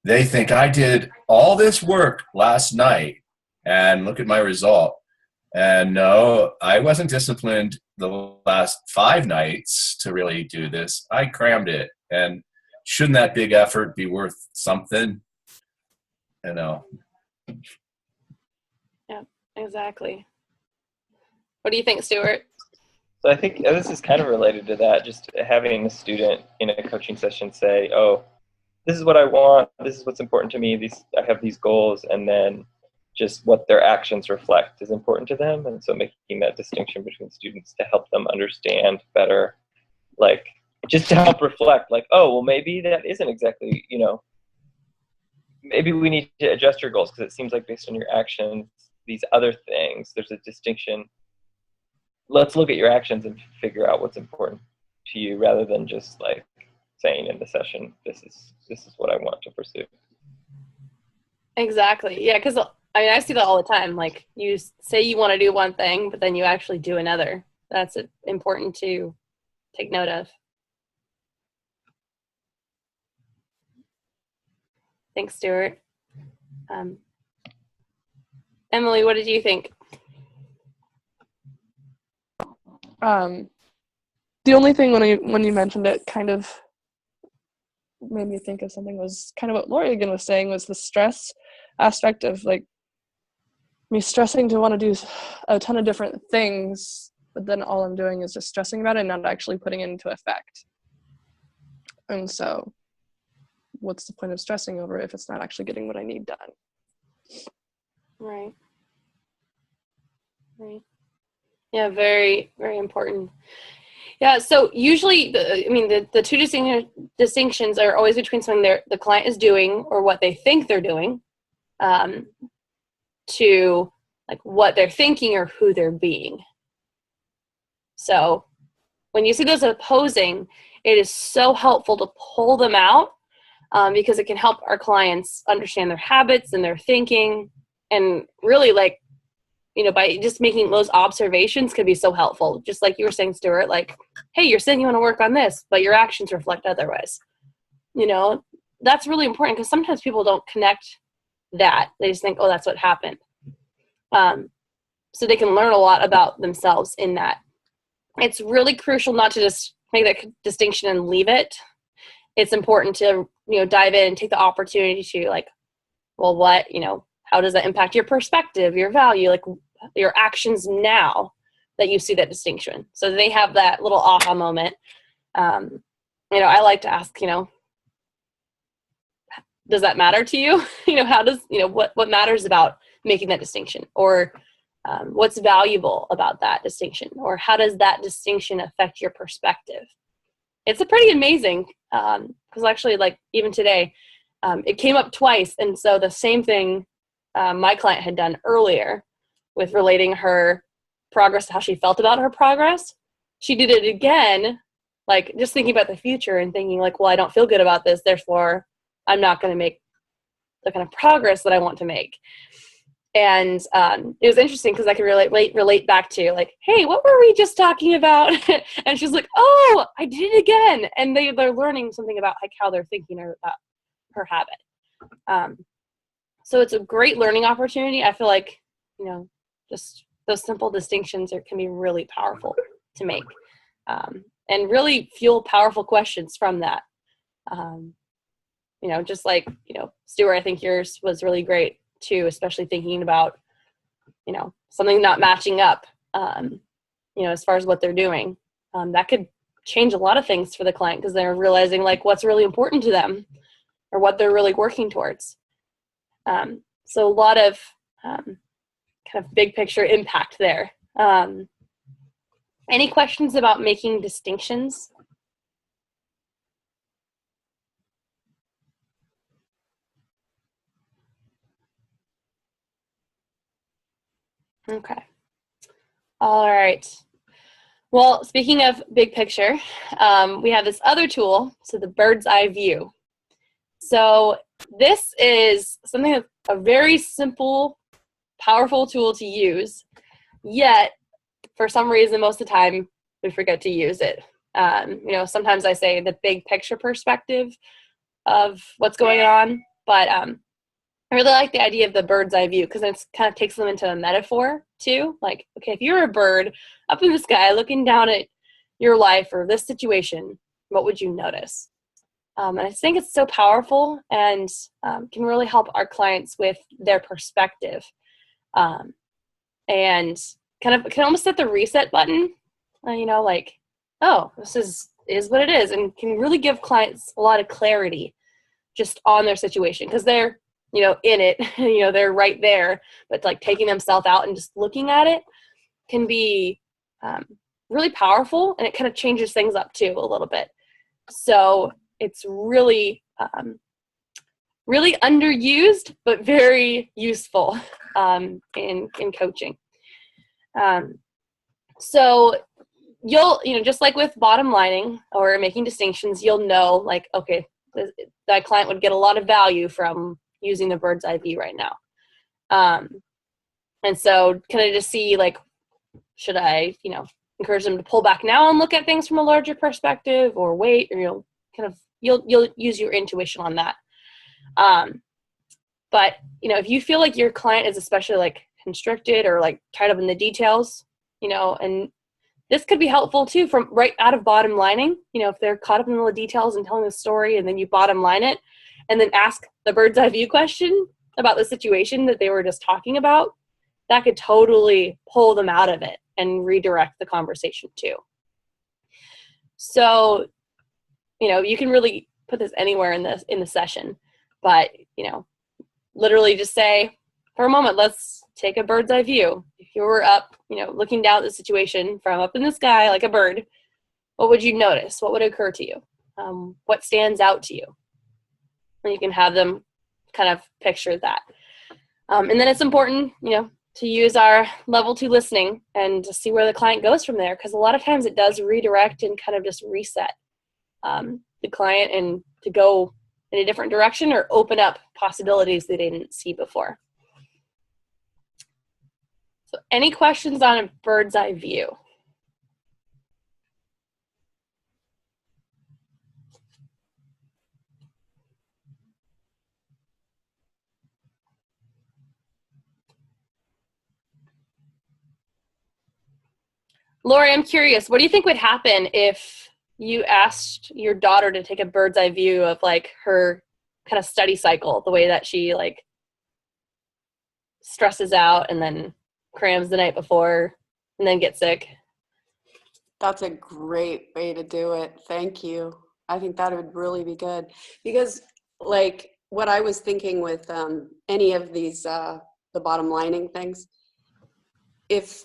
they think I did all this work last night and look at my result, and no, I wasn't disciplined the last 5 nights to really do this. I crammed it, and shouldn't that big effort be worth something? Yeah, exactly. What do you think, Stuart? So I think this is kind of related to that, just having a student in a coaching session say, oh, this is what I want, this is what's important to me, I have these goals, and then just what their actions reflect is important to them. And so making that distinction between students to help them understand better, like just to help reflect, like, oh, well, maybe that isn't exactly, maybe we need to adjust your goals because it seems like based on your actions, these other things, there's a distinction. Let's look at your actions and figure out what's important to you rather than just like saying in the session, this is what I want to pursue. Exactly. Yeah, because I see that all the time. Like you say you want to do one thing, but then you actually do another. That's important to take note of. Thanks, Stuart. Emily, what did you think? The only thing when you mentioned it kind of made me think of something was kind of what Lori again was saying, was the stress aspect of like me stressing to want to do a ton of different things, but then all I'm doing is just stressing about it and not actually putting it into effect. And so what's the point of stressing over it if it's not actually getting what I need done? Right. Yeah, very, very important. Yeah, so usually, the two distinctions are always between something the client is doing or what they think they're doing, to like what they're thinking or who they're being. So when you see those opposing, it is so helpful to pull them out because it can help our clients understand their habits and their thinking, and really by just making those observations could be so helpful. Just like you were saying, Stuart, like, hey, you're saying you want to work on this, but your actions reflect otherwise. That's really important because sometimes people don't connect that. They just think, oh, that's what happened. So they can learn a lot about themselves in that. It's really crucial not to just make that distinction and leave it. It's important to, dive in and take the opportunity to like, well, what, how does that impact your perspective, your value, like your actions now that you see that distinction? So they have that little aha moment. I like to ask, does that matter to you? How does, what matters about making that distinction? Or what's valuable about that distinction? Or how does that distinction affect your perspective? It's a pretty amazing, because actually, like, even today, it came up twice. And so the same thing my client had done earlier with relating her progress to how she felt about her progress, she did it again, like just thinking about the future and thinking like, well, I don't feel good about this, therefore I'm not going to make the kind of progress that I want to make. And it was interesting because I could relate back to like, hey, what were we just talking about? And she's like, oh, I did it again. And they're learning something about like how they're thinking about her habit. So it's a great learning opportunity. I feel like, just those simple distinctions can be really powerful to make, and really fuel powerful questions from that. Just like, Stuart, I think yours was really great too, especially thinking about, something not matching up, as far as what they're doing. That could change a lot of things for the client because they're realizing like what's really important to them or what they're really working towards. So a lot of kind of big picture impact there. Any questions about making distinctions? Okay. All right. Well, speaking of big picture, we have this other tool, so the bird's eye view. So this is something that's a very simple, powerful tool to use, yet for some reason, most of the time, we forget to use it. Sometimes I say the big picture perspective of what's going on, but I really like the idea of the bird's eye view because it kind of takes them into a metaphor too. Like, okay, if you're a bird up in the sky looking down at your life or this situation, what would you notice? And I think it's so powerful and can really help our clients with their perspective. And kind of can almost hit the reset button, like, oh, this is what it is, and can really give clients a lot of clarity just on their situation because they're in it, they're right there, but like taking themselves out and just looking at it can be really powerful, and it kind of changes things up too a little bit. So it's really, really underused, but very useful in coaching. So you'll, just like with bottom lining or making distinctions, you'll know like, okay, that client would get a lot of value from using the bird's eye view right now. And so kind of just see like, should I, encourage them to pull back now and look at things from a larger perspective, or wait, or you'll use your intuition on that. But if you feel like your client is especially like constricted or like tied up in the details, and this could be helpful too from right out of bottom lining, if they're caught up in the details and telling the story, and then you bottom line it and then ask the bird's eye view question about the situation that they were just talking about, that could totally pull them out of it and redirect the conversation too. So, you can really put this anywhere in the session, but, literally just say, for a moment, let's take a bird's eye view. If you were up, looking down at the situation from up in the sky like a bird, what would you notice? What would occur to you? What stands out to you? And you can have them kind of picture that. And then it's important, to use our level 2 listening and to see where the client goes from there, because a lot of times it does redirect and kind of just reset the client and to go in a different direction or open up possibilities they didn't see before. So any questions on a bird's eye view? Lori, I'm curious, what do you think would happen if you asked your daughter to take a bird's eye view of like her kind of study cycle, the way that she like stresses out and then crams the night before and then gets sick? That's a great way to do it. Thank you. I think that would really be good, because like what I was thinking with any of these, the bottom lining things, if,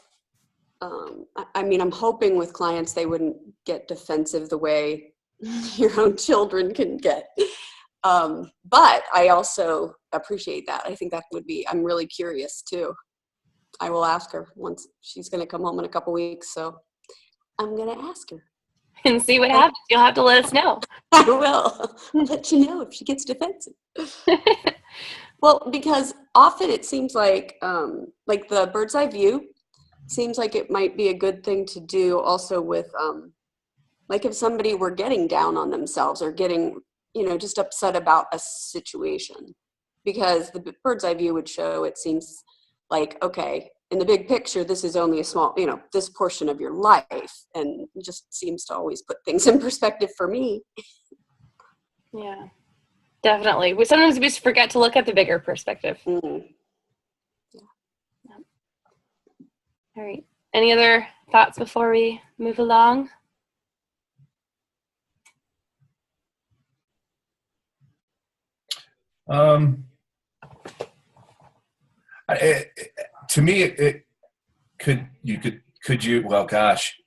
I'm hoping with clients they wouldn't get defensive the way your own children can get. But I also appreciate that. I think that would be, I'm really curious too. I will ask her once. She's going to come home in a couple weeks, so I'm going to ask her. And see what happens. You'll have to let us know. I will. I'll let you know if she gets defensive. Well, because often it seems like the bird's eye view seems like it might be a good thing to do also with, like if somebody were getting down on themselves or getting, just upset about a situation, because the bird's eye view would show, it seems like, okay, in the big picture, this is only a small, this portion of your life, and it just seems to always put things in perspective for me. Yeah, definitely. We sometimes just forget to look at the bigger perspective. Mm-hmm. Yeah. All right. Any other thoughts before we move along? To me, it could you, well, gosh,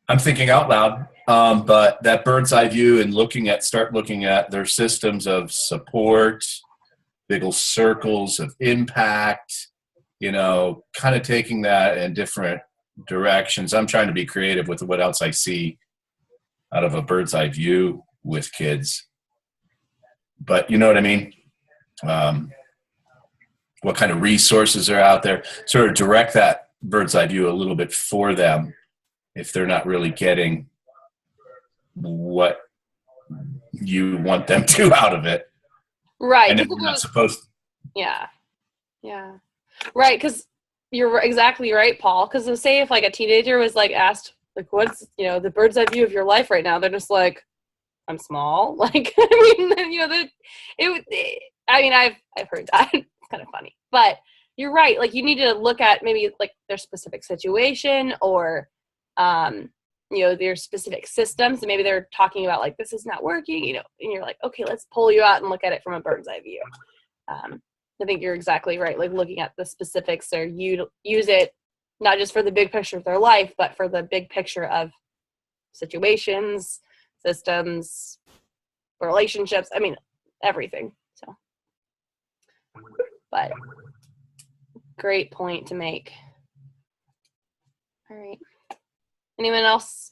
I'm thinking out loud, but that bird's eye view and start looking at their systems of support, big old circles of impact, kind of taking that in different directions. I'm trying to be creative with what else I see out of a bird's eye view with kids. But you know what I mean? What kind of resources are out there? Sort of direct that bird's eye view a little bit for them if they're not really getting what you want them to out of it. Right. And if we're not supposed to. Yeah. Yeah. Right. Because you're exactly right, Paul. Because say if like a teenager was like asked, like, what's, the bird's eye view of your life right now? They're just like, I'm small. Like, I've heard that. It's kind of funny. But you're right. Like, you need to look at maybe like their specific situation or, their specific systems. And maybe they're talking about like, this is not working, and you're like, okay, let's pull you out and look at it from a bird's eye view. I think you're exactly right. Like looking at the specifics or you use it not just for the big picture of their life, but for the big picture of situations, systems, relationships. I mean, everything. So, but great point to make. All right. Anyone else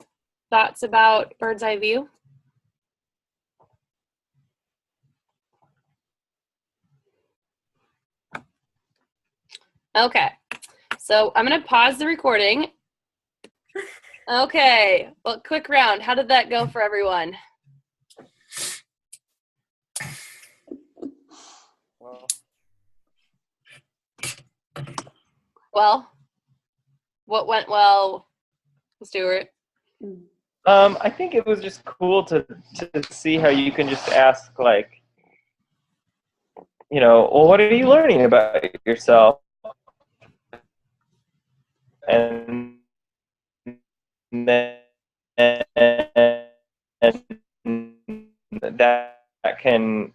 thoughts about bird's eye view? Okay, so I'm going to pause the recording. Okay, well, quick round. How did that go for everyone? Well, what went well, Stuart? I think it was just cool to see how you can just ask, like, well, what are you learning about yourself? And then that can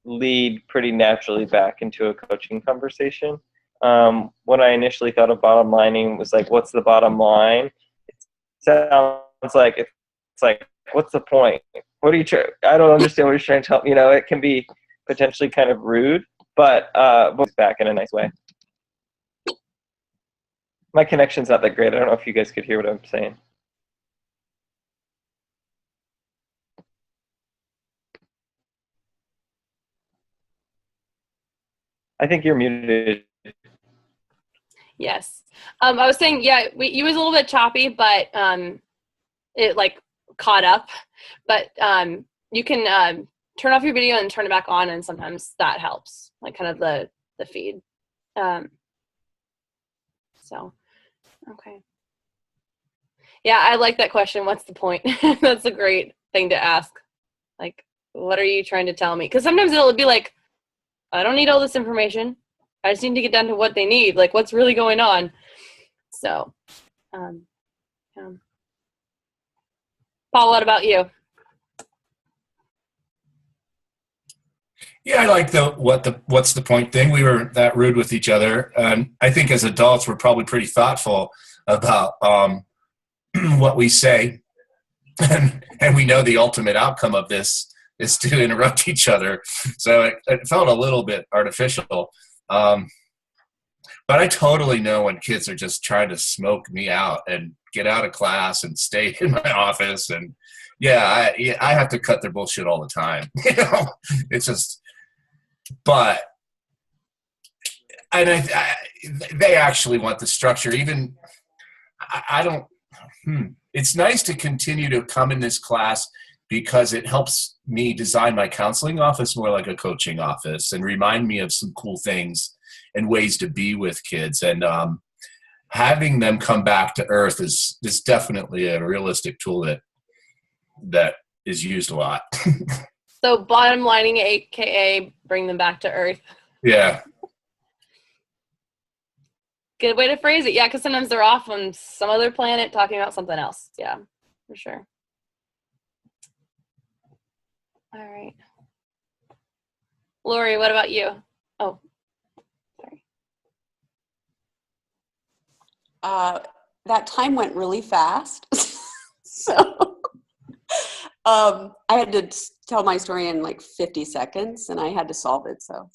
lead pretty naturally back into a coaching conversation. When I initially thought of bottom lining was like, what's the bottom line? It sounds like it's like, what's the point? What are you trying? I don't understand what you're trying to tell me. It can be potentially kind of rude, but back in a nice way. My connection's not that great. I don't know if you guys could hear what I'm saying. I think you're muted. Yes. I was saying, you was a little bit choppy, but it like caught up. But you can turn off your video and turn it back on, and sometimes that helps, like kind of the feed. So, okay. Yeah, I like that question. What's the point? That's a great thing to ask. Like, what are you trying to tell me? Because sometimes it'll be like, I don't need all this information. I just need to get down to what they need. Like, what's really going on? So, Paul, what about you? Yeah, I like what's the point thing. We were that rude with each other. I think as adults, we're probably pretty thoughtful about what we say. And we know the ultimate outcome of this is to interrupt each other. So it felt a little bit artificial. But I totally know when kids are just trying to smoke me out and get out of class and stay in my office. And I have to cut their bullshit all the time. It's just, but, and they actually want the structure. Even, I don't, it's nice to continue to come in this class because it helps me design my counseling office more like a coaching office and remind me of some cool things and ways to be with kids. And having them come back to earth is definitely a realistic tool that is used a lot. So bottom lining, AKA bring them back to earth. Yeah. Good way to phrase it. Yeah, because sometimes they're off on some other planet talking about something else. Yeah, for sure. All right. Lori, what about you? Oh, sorry. that time went really fast. So I had to tell my story in like 50 seconds and I had to solve it. So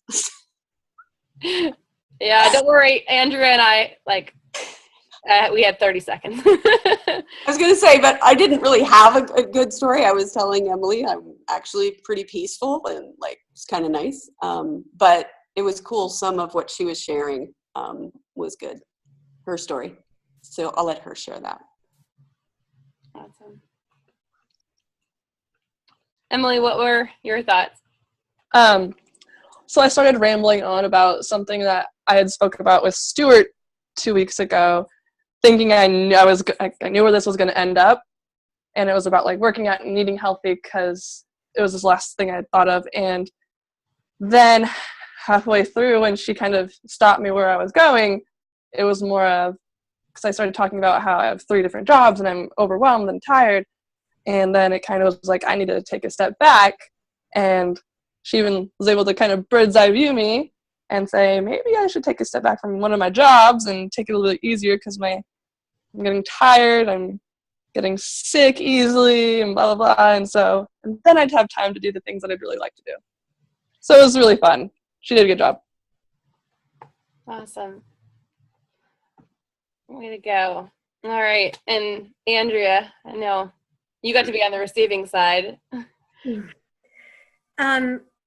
Yeah, don't worry. Andrea and I, we had 30 seconds. I was going to say, but I didn't really have a good story. I was telling Emily I'm actually pretty peaceful and like it's kind of nice. But it was cool. Some of what she was sharing was good. Her story. So I'll let her share that. Awesome. Emily, what were your thoughts? So I started rambling on about something that I had spoke about with Stuart 2 weeks ago, thinking I knew where this was going to end up, and it was about like working out and eating healthy because it was this last thing I had thought of. And then halfway through, when she kind of stopped me where I was going, it was more of because I started talking about how I have 3 different jobs and I'm overwhelmed and tired, and then it kind of was like I needed to take a step back, and she even was able to kind of bird's eye view me and say, maybe I should take a step back from one of my jobs and take it a little bit easier because I'm getting tired, I'm getting sick easily, and blah, blah, blah. And then I'd have time to do the things that I'd really like to do. So it was really fun. She did a good job. Awesome. Way to go. All right. And Andrea, I know you got to be on the receiving side.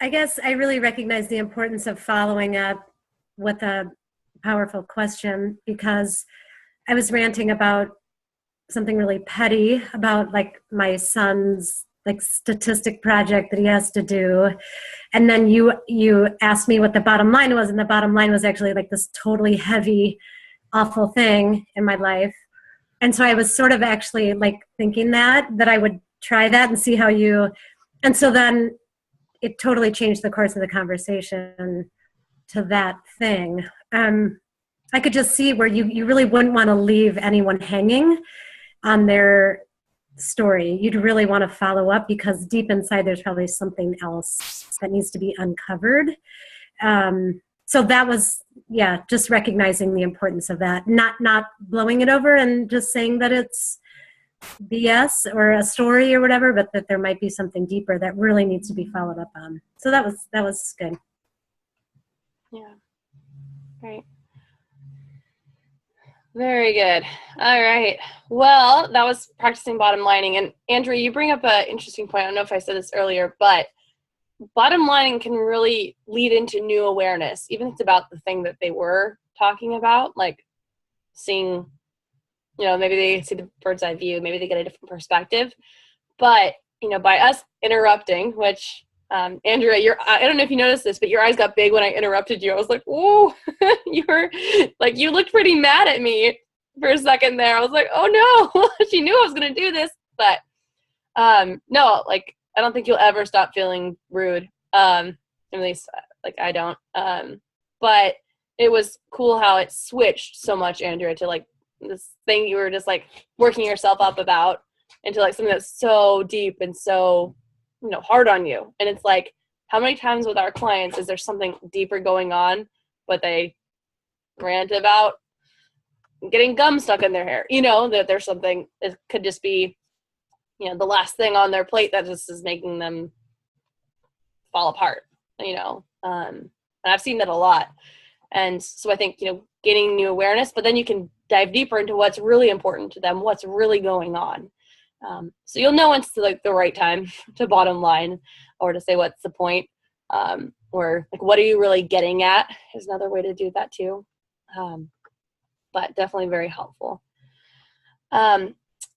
I guess I really recognize the importance of following up with a powerful question because I was ranting about something really petty about like my son's like statistic project that he has to do. And then you asked me what the bottom line was, and the bottom line was actually like this totally heavy, awful thing in my life. And so I was sort of actually like thinking that I would try that and see how and so then it totally changed the course of the conversation to that thing. I could just see where you really wouldn't want to leave anyone hanging on their story. You'd really want to follow up because deep inside there's probably something else that needs to be uncovered. So that was, just recognizing the importance of that, not blowing it over and just saying that it's BS or a story or whatever, but that there might be something deeper that really needs to be followed up on. So that was good. Yeah. Great. Very good. All right. Well, that was practicing bottom lining. And Andrea, you bring up an interesting point. I don't know if I said this earlier, but bottom lining can really lead into new awareness, even if it's about the thing that they were talking about, like seeing, maybe they see the bird's eye view, maybe they get a different perspective. But, by us interrupting, which, Andrea, I don't know if you noticed this, but your eyes got big when I interrupted you. I was like, whoa, you looked pretty mad at me for a second there. I was like, oh no, she knew I was going to do this. But, no, I don't think you'll ever stop feeling rude. At least, I don't. But it was cool how it switched so much, Andrea, to this thing you were just working yourself up about into something that's so deep and so hard on you. And it's how many times with our clients is there something deeper going on, but they rant about getting gum stuck in their hair, that there's something, it could just be the last thing on their plate that just is making them fall apart, and I've seen that a lot. And so I think gaining new awareness, but then you can dive deeper into what's really important to them, what's really going on. So you'll know when's the right time to bottom line or to say what's the point, or what are you really getting at is another way to do that too. But definitely very helpful.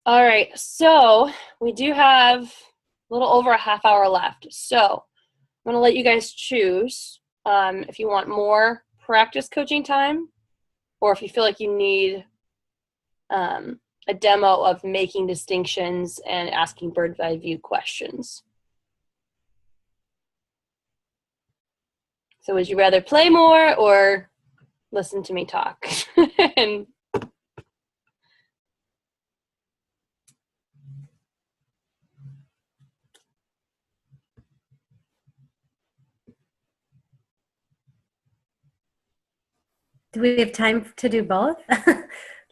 All right, so we do have a little over a half hour left. So I'm going to let you guys choose if you want more practice coaching time, or if you feel like you need a demo of making distinctions and asking bird's eye view questions. So would you rather play more or listen to me talk? And Do we have time to do both?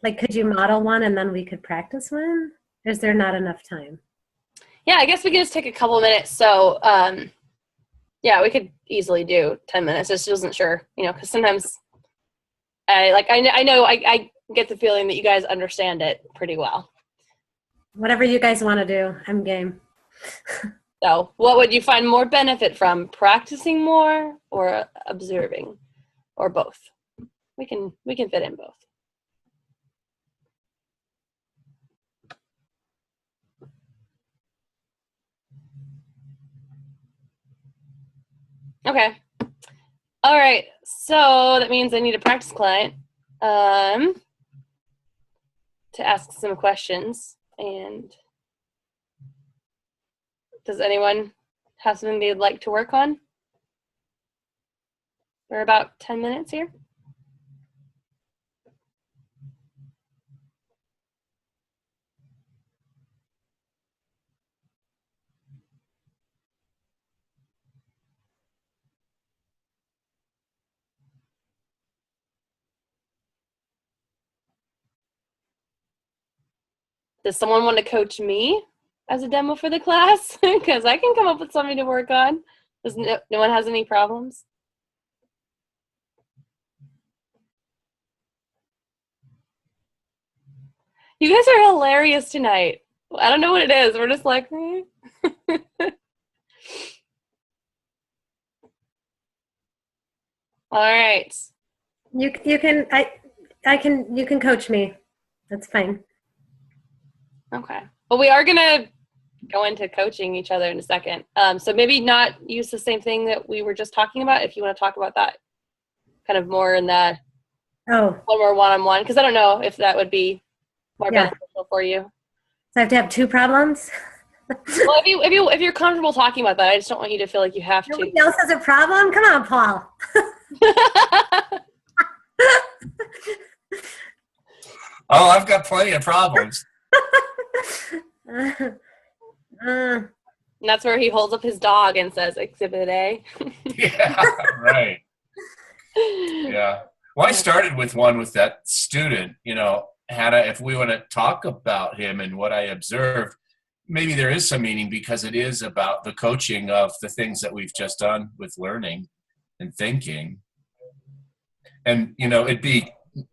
Like, could you model one and then we could practice one? Or is there not enough time? Yeah, I guess we can just take a couple minutes. So, yeah, we could easily do 10 minutes. Just wasn't sure, because sometimes I know I get the feeling that you guys understand it pretty well. Whatever you guys want to do, I'm game. So what would you find more benefit from, practicing more or observing, or both? We can fit in both. Okay. All right. So that means I need a practice client to ask some questions. And does anyone have something they'd like to work on? We're about 10 minutes here. Does someone want to coach me as a demo for the class? Because I can come up with something to work on. Does no one has any problems? You guys are hilarious tonight. I don't know what it is. We're just like, All right. You can you can coach me. That's fine. Okay. Well, we are gonna go into coaching each other in a second. So maybe not use the same thing that we were just talking about. If you want to talk about that, kind of more in the when we're one-on-one, because I don't know if that would be more beneficial for you. So I have to have two problems. Well, if you're comfortable talking about that, I just don't want you to feel like you have to. Nobody else has a problem? Come on, Paul. Oh, I've got plenty of problems. And that's where he holds up his dog and says, Exhibit A. Yeah, right. Yeah. Well, I started with one with that student, Hannah, if we want to talk about him and what I observed, maybe there is some meaning because it is about the coaching of the things that we've just done with learning and thinking. And, it'd be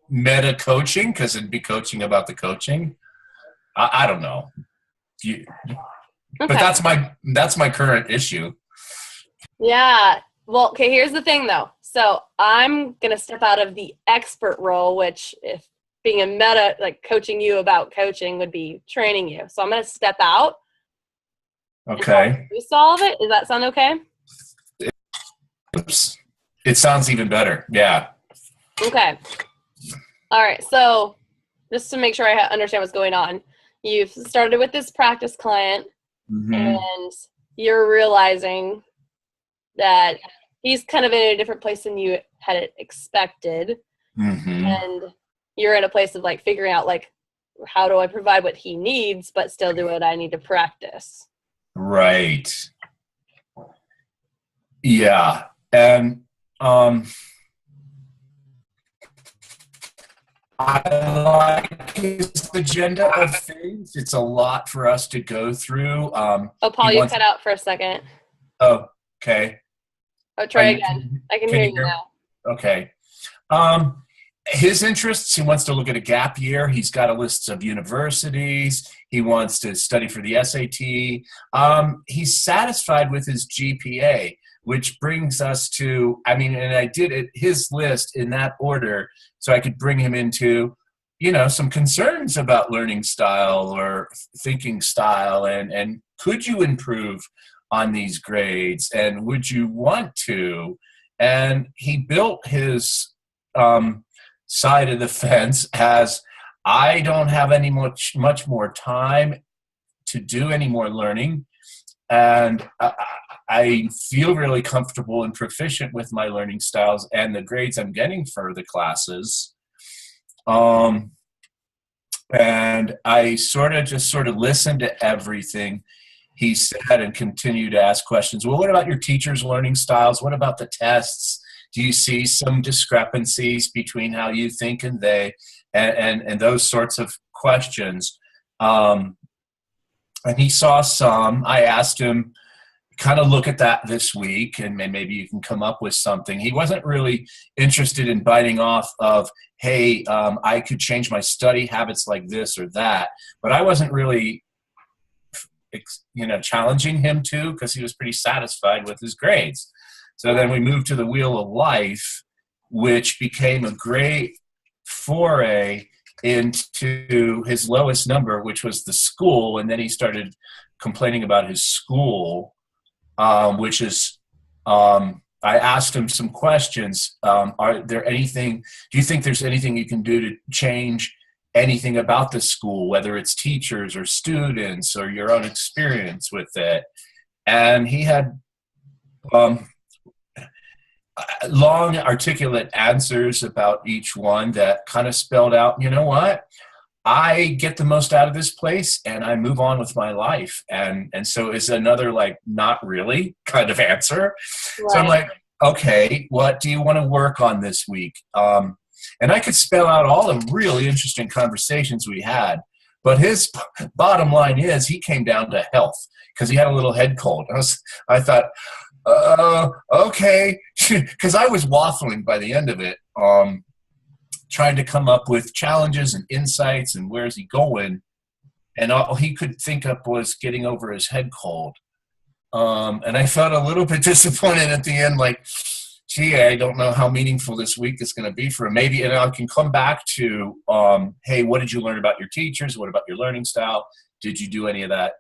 meta coaching because it'd be coaching about the coaching. I don't know. But that's my current issue. Yeah. Well, okay, here's the thing though. So I'm going to step out of the expert role, which if being a meta, like coaching you about coaching would be training you. So I'm going to step out. Okay. You solve it. Does that sound okay? Oops. It sounds even better. Yeah. Okay. All right. So just to make sure I understand what's going on, you've started with this practice client and you're realizing that he's kind of in a different place than you had expected. And you're in a place of like figuring out like, how do I provide what he needs, but still do what I need to practice? Right. Yeah. And, I like his agenda of things. It's a lot for us to go through. Oh, Paul, you cut out for a second. Oh, okay. Oh, try again. I can hear you now. Okay. His interests, he wants to look at a gap year. He's got a list of universities. He wants to study for the SAT. He's satisfied with his GPA, which brings us to, and I did his list in that order so I could bring him into, some concerns about learning style or thinking style. And could you improve on these grades? And would you want to? And he built his side of the fence as I don't have much more time to do any more learning. And I feel really comfortable and proficient with my learning styles and the grades I'm getting for the classes. And I sort of listened to everything he said and continued to ask questions. Well, what about your teachers' learning styles? What about the tests? Do you see some discrepancies between how you think and they, and those sorts of questions? And he saw some. I asked him, kind of look at that this week, and maybe you can come up with something. He wasn't really interested in biting off of, hey, I could change my study habits like this or that. But I wasn't really, challenging him to, because he was pretty satisfied with his grades. So then we moved to the Wheel of Life, which became a great foray into his lowest number, which was the school. And then he started complaining about his school, which is, I asked him some questions. Do you think there's anything you can do to change anything about the school, whether it's teachers or students or your own experience with it? And he had long, articulate answers about each one that kind of spelled out, you know what? I get the most out of this place and I move on with my life. And so it's another, like, not really kind of answer. Right. So I'm like, okay, what do you want to work on this week? And I could spell out all the really interesting conversations we had, but his bottom line is he came down to health because he had a little head cold. I thought, okay, because I was waffling by the end of it, trying to come up with challenges and insights and where's he going, and all he could think of was getting over his head cold. And I felt a little bit disappointed at the end, like, gee, I don't know how meaningful this week is going to be for him. Maybe, and I can come back to, hey, what did you learn about your teachers? What about your learning style? Did you do any of that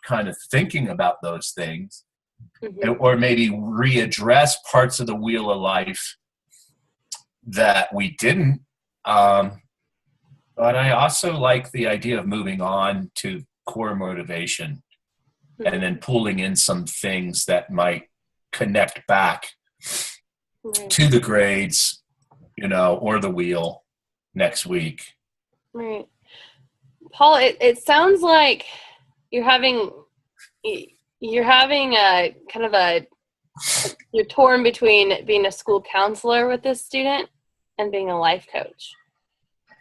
kind of thinking about those things? Mm-hmm. Or maybe readdress parts of the Wheel of Life that we didn't. But I also like the idea of moving on to core motivation, mm-hmm. and then pulling in some things that might connect back right. to the grades, or the wheel next week. Right. Paul, it sounds like you're having a kind of you're torn between being a school counselor with this student and being a life coach.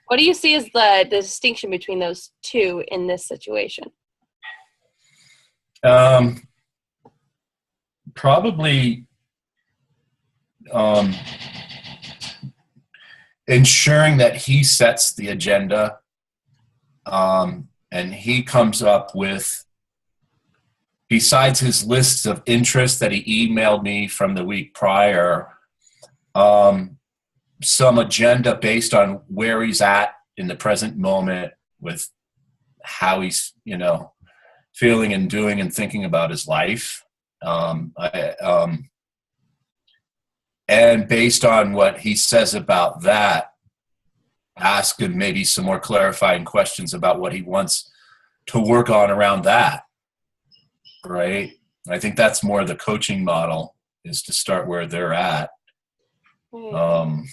What do you see as the distinction between those two in this situation? Probably ensuring that he sets the agenda, and he comes up with, besides his lists of interests that he emailed me from the week prior, some agenda based on where he's at in the present moment with how he's, feeling and doing and thinking about his life. And based on what he says about that, ask him maybe some more clarifying questions about what he wants to work on around that. Right? I think that's more the coaching model, is to start where they're at. Right.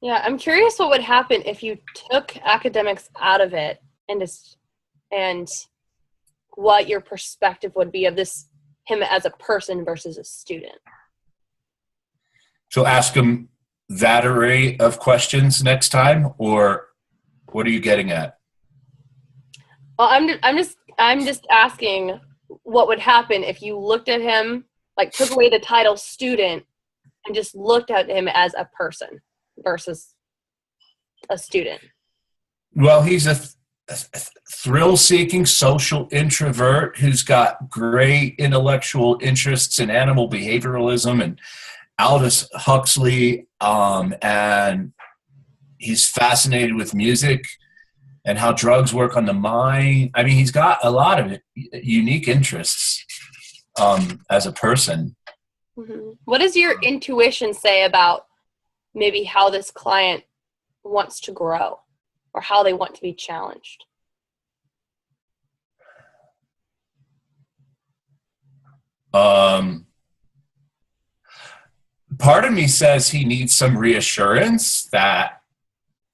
Yeah, I'm curious what would happen if you took academics out of it and what your perspective would be of him as a person versus a student. So ask him that array of questions next time, or what are you getting at? Well, I'm just asking what would happen if you looked at him, like took away the title student and just looked at him as a person versus a student. Well, he's a thrill-seeking social introvert who's got great intellectual interests in animal behavioralism and Aldous Huxley, and he's fascinated with music and how drugs work on the mind. I mean, he's got a lot of unique interests as a person. Mm-hmm. What does your intuition say about maybe how this client wants to grow or how they want to be challenged? Part of me says he needs some reassurance that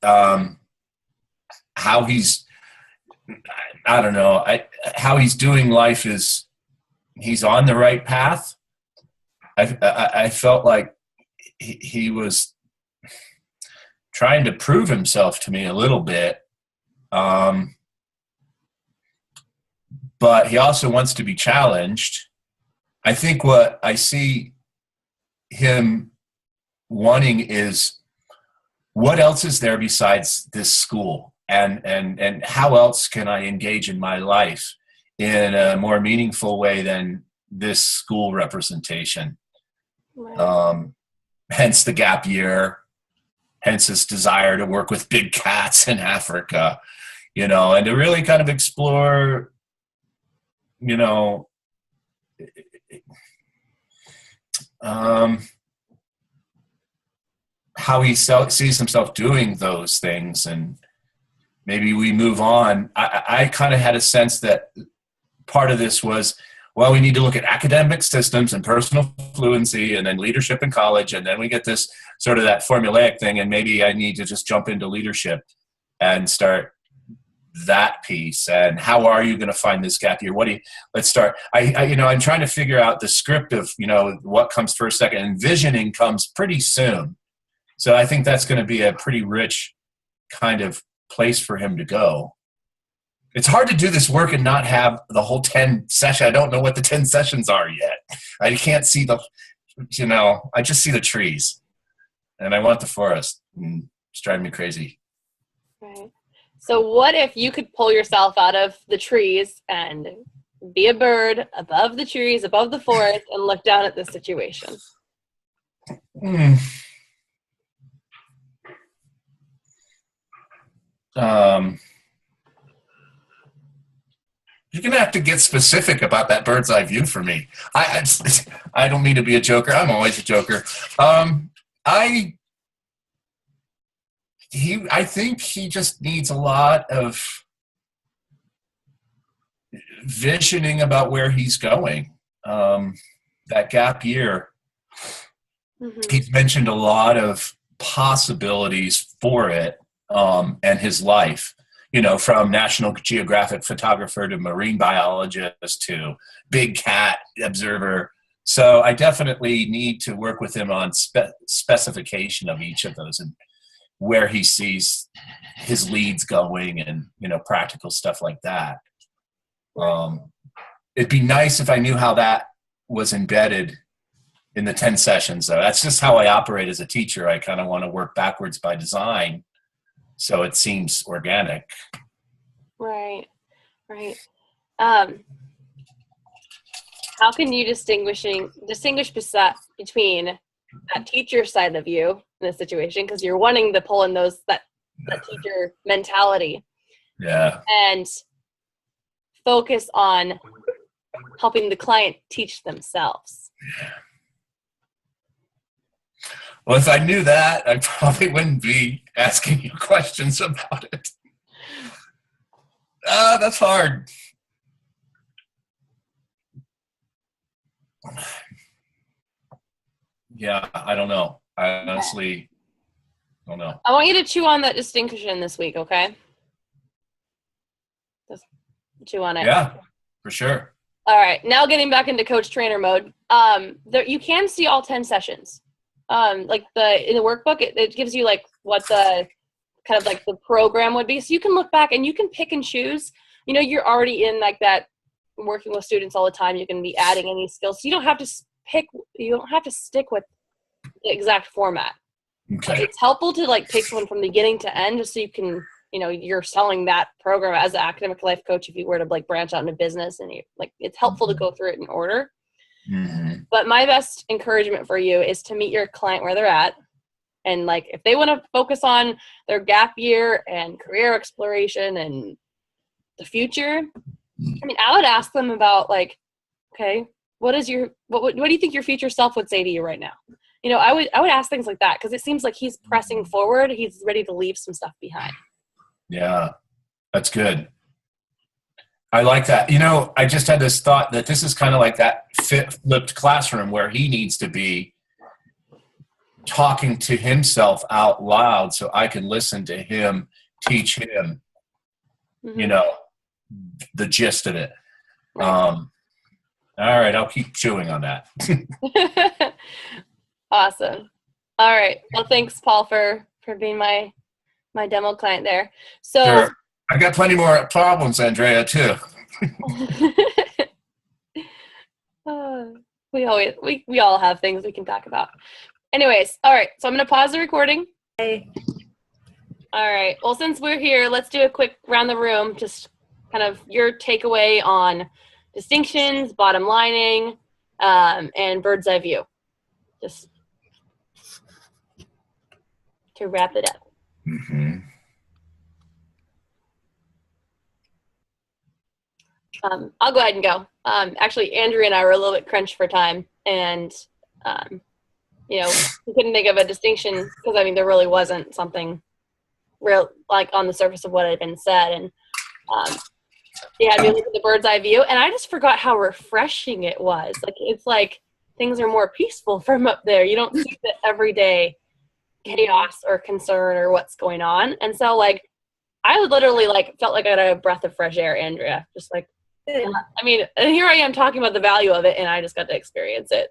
how he's, I don't know, how he's doing life is, he's on the right path. I felt like he was trying to prove himself to me a little bit. But he also wants to be challenged. I think what I see him wanting is, what else is there besides this school? And how else can I engage in my life in a more meaningful way than this school representation? Right. Hence the gap year, hence his desire to work with big cats in Africa, and to really kind of explore, how he sees himself doing those things. And maybe we move on. I kind of had a sense that part of this was, well, we need to look at academic systems and personal fluency and then leadership in college. And then we get this sort of that formulaic thing. And maybe I need to just jump into leadership and start that piece. And how are you going to find this gap year? Let's start. I'm trying to figure out the script of, what comes first, second, and visioning comes pretty soon. So I think that's going to be a pretty rich kind of place for him to go. It's hard to do this work and not have the whole 10 session. I don't know what the 10 sessions are yet. I can't see I just see the trees and I want the forest. It's driving me crazy. Right. So what if you could pull yourself out of the trees and be a bird above the trees, above the forest, and look down at this situation? You're going to have to get specific about that bird's eye view for me. I don't mean to be a joker. I'm always a joker. I think he just needs a lot of visioning about where he's going. That gap year, he's mentioned a lot of possibilities for it, and his life. From National Geographic photographer to marine biologist to big cat observer. So I definitely need to work with him on specification of each of those and where he sees his leads going and, practical stuff like that. It'd be nice if I knew how that was embedded in the 10 sessions, though. That's just how I operate as a teacher. I kind of want to work backwards by design, so it seems organic. Right. How can you distinguish between that teacher side of you in this situation, because you're wanting to pull in that teacher mentality, and focus on helping the client teach themselves? Well, if I knew that, I probably wouldn't be asking you questions about it. That's hard. Yeah, I don't know. I honestly don't know. I want you to chew on that distinction this week, okay? Just chew on it. Yeah, for sure. All right, now getting back into coach trainer mode. You can see all 10 sessions. In the workbook, it gives you what the kind of the program would be. So you can look back and you can pick and choose. You're already in that working with students all the time. You can be adding any skills. So you don't have to stick with the exact format. Okay. It's helpful to pick one from beginning to end, just so you can, you're selling that program as an academic life coach. If you were to branch out into business, and it's helpful to go through it in order. Mm-hmm. But my best encouragement for you is to meet your client where they're at. And if they want to focus on their gap year and career exploration and the future, I would ask them about okay, what do you think your future self would say to you right now? I would ask things like that, because it seems like he's pressing forward. He's ready to leave some stuff behind. Yeah, that's good. I like that. I just had this thought that this is kind of like that flipped classroom where he needs to be talking to himself out loud so I can listen to him, teach him, the gist of it. All right, I'll keep chewing on that. Awesome. All right. Well, thanks, Paul, for being my demo client there. So Sure. I got plenty more problems, Andrea, too. we all have things we can talk about. Anyways, all right. So I'm going to pause the recording. Okay. All right. Well, since we're here, let's do a quick round the room. Just kind of your takeaway on distinctions, bottom lining, and bird's eye view. Just to wrap it up. Mm-hmm. I'll go ahead and go. Actually, Andrea and I were a little bit crunched for time, and we couldn't think of a distinction because there really wasn't something real like on the surface of what had been said, and we look at the bird's eye view, and I just forgot how refreshing it was. It's like things are more peaceful from up there. You don't see the everyday chaos or concern or what's going on, and so I would literally felt like I had a breath of fresh air, Andrea. Just and here I am talking about the value of it, and I just got to experience it,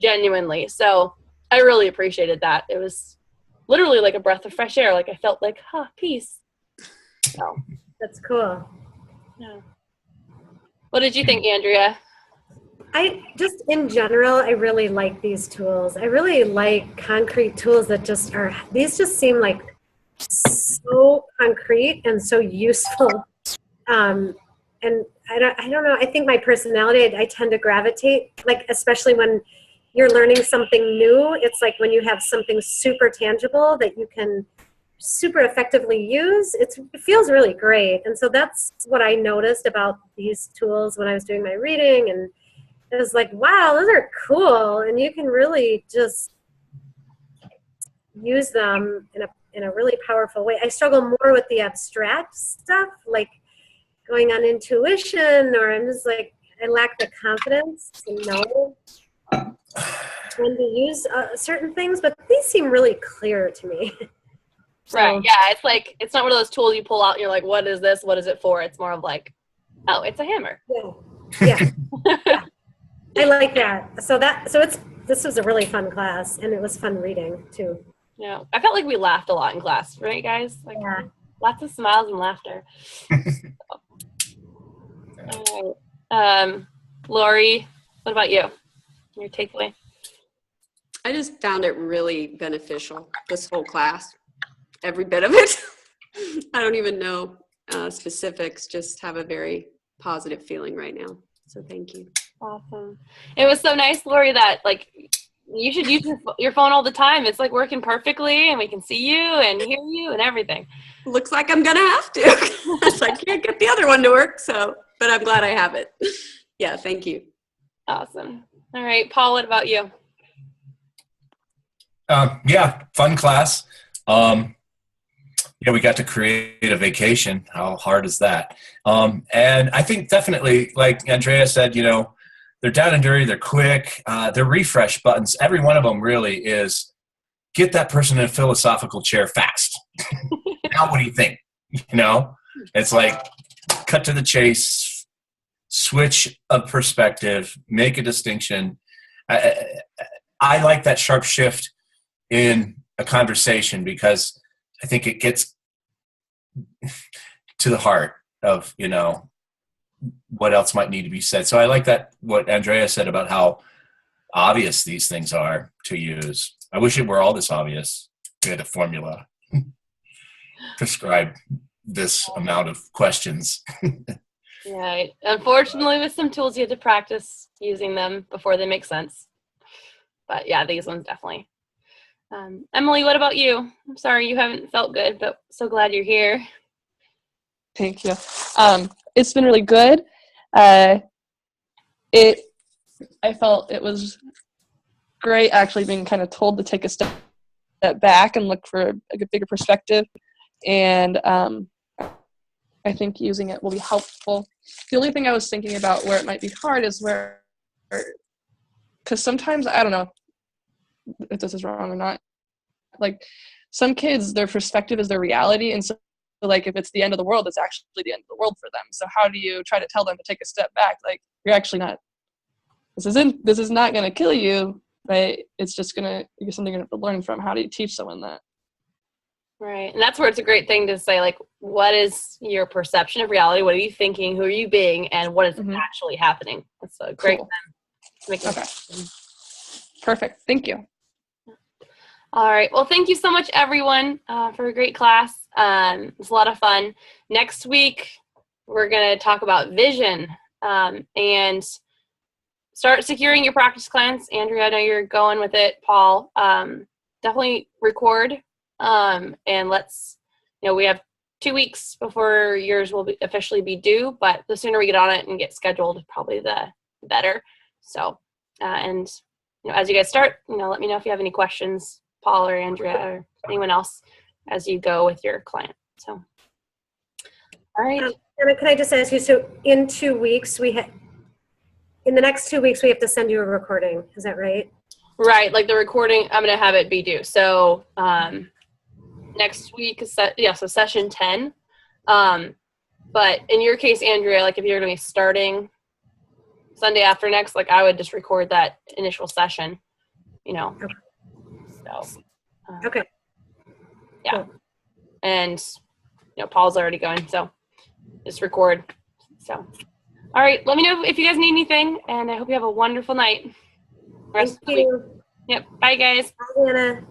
genuinely. So I really appreciated that. It was literally like a breath of fresh air. I felt peace. So That's cool. yeah. What did you think, Andrea? In general, I really like these tools. I really like concrete tools these just seem like so concrete and so useful. And I don't know, I think my personality, I tend to gravitate, especially when you're learning something new, it's like when you have something super tangible that you can super effectively use, it feels really great. And so that's what I noticed about these tools when I was doing my reading, and it was like, wow, those are cool, and you can really just use them in a really powerful way. I struggle more with the abstract stuff, going on intuition, or I'm just I lack the confidence to know when to use certain things, but these seem really clear to me. Right. Yeah. It's not one of those tools you pull out and you're like, what is this? What is it for? It's more of oh, it's a hammer. Yeah. Yeah. I like that. This was a really fun class, and it was fun reading too. Yeah. I felt like we laughed a lot in class, right, guys? Yeah. Lots of smiles and laughter. All right. Lori, what about you? Your takeaway? I just found it really beneficial, this whole class, every bit of it. I don't even know specifics, just have a very positive feeling right now. So thank you. Awesome. It was so nice, Lori, that you should use your phone all the time. It's working perfectly, and we can see you and hear you and everything. Looks like I'm gonna have to. I can't get the other one to work, but I'm glad I have it. Yeah, thank you. Awesome. All right, Paul, what about you? Fun class. We got to create a vacation. How hard is that? And I think definitely, like Andrea said, they're down and dirty, they're quick, they're refresh buttons. Every one of them really is get that person in a philosophical chair fast. Now what do you think? It's cut to the chase, switch a perspective, make a distinction. I like that sharp shift in a conversation because I think it gets to the heart of, what else might need to be said. So I like that, what Andrea said about how obvious these things are to use. I wish it were all this obvious. We had a formula. Prescribe this amount of questions. Right. Unfortunately, with some tools, you have to practice using them before they make sense. But yeah, these ones definitely. Emily, what about you? I'm sorry you haven't felt good, but so glad you're here. Thank you. It's been really good. I felt it was great actually being kind of told to take a step back and look for a bigger perspective. And I think using it will be helpful. The only thing I was thinking about where it might be hard is because sometimes, I don't know if this is wrong or not, some kids, their perspective is their reality, and so if it's the end of the world, it's actually the end of the world for them. So how do you try to tell them to take a step back? You're actually not, this is not going to kill you. right? It's just gonna be something you're gonna have to learn from. How do you teach someone that? Right. And that's where it's a great thing to say, like, what is your perception of reality? What are you thinking? Who are you being? And what is actually happening? That's a great Cool. to make Okay. Perfect. Thank you. All right. Well, thank you so much, everyone, for a great class. It was a lot of fun. Next week, we're going to talk about vision and start securing your practice clients. Andrea, I know you're going with it. Paul, definitely record. And let's, we have 2 weeks before yours will officially be due, but the sooner we get on it and get scheduled, probably the better. So, and, as you guys start, let me know if you have any questions, Paul or Andrea or anyone else, as you go with your client. So, all right. Anna, can I just ask you, so in 2 weeks, in the next 2 weeks, we have to send you a recording. Is that right? Right. Like the recording, I'm going to have it be due. So, next week is so session 10. But in your case, Andrea, like if you're going to be starting Sunday after next, like I would just record that initial session, Okay. So, Okay. yeah. Cool. And, Paul's already going, so just record. So, all right. Let me know if you guys need anything, and I hope you have a wonderful night. Rest of the week. Thank you. Yep. Bye, guys. Bye, Anna.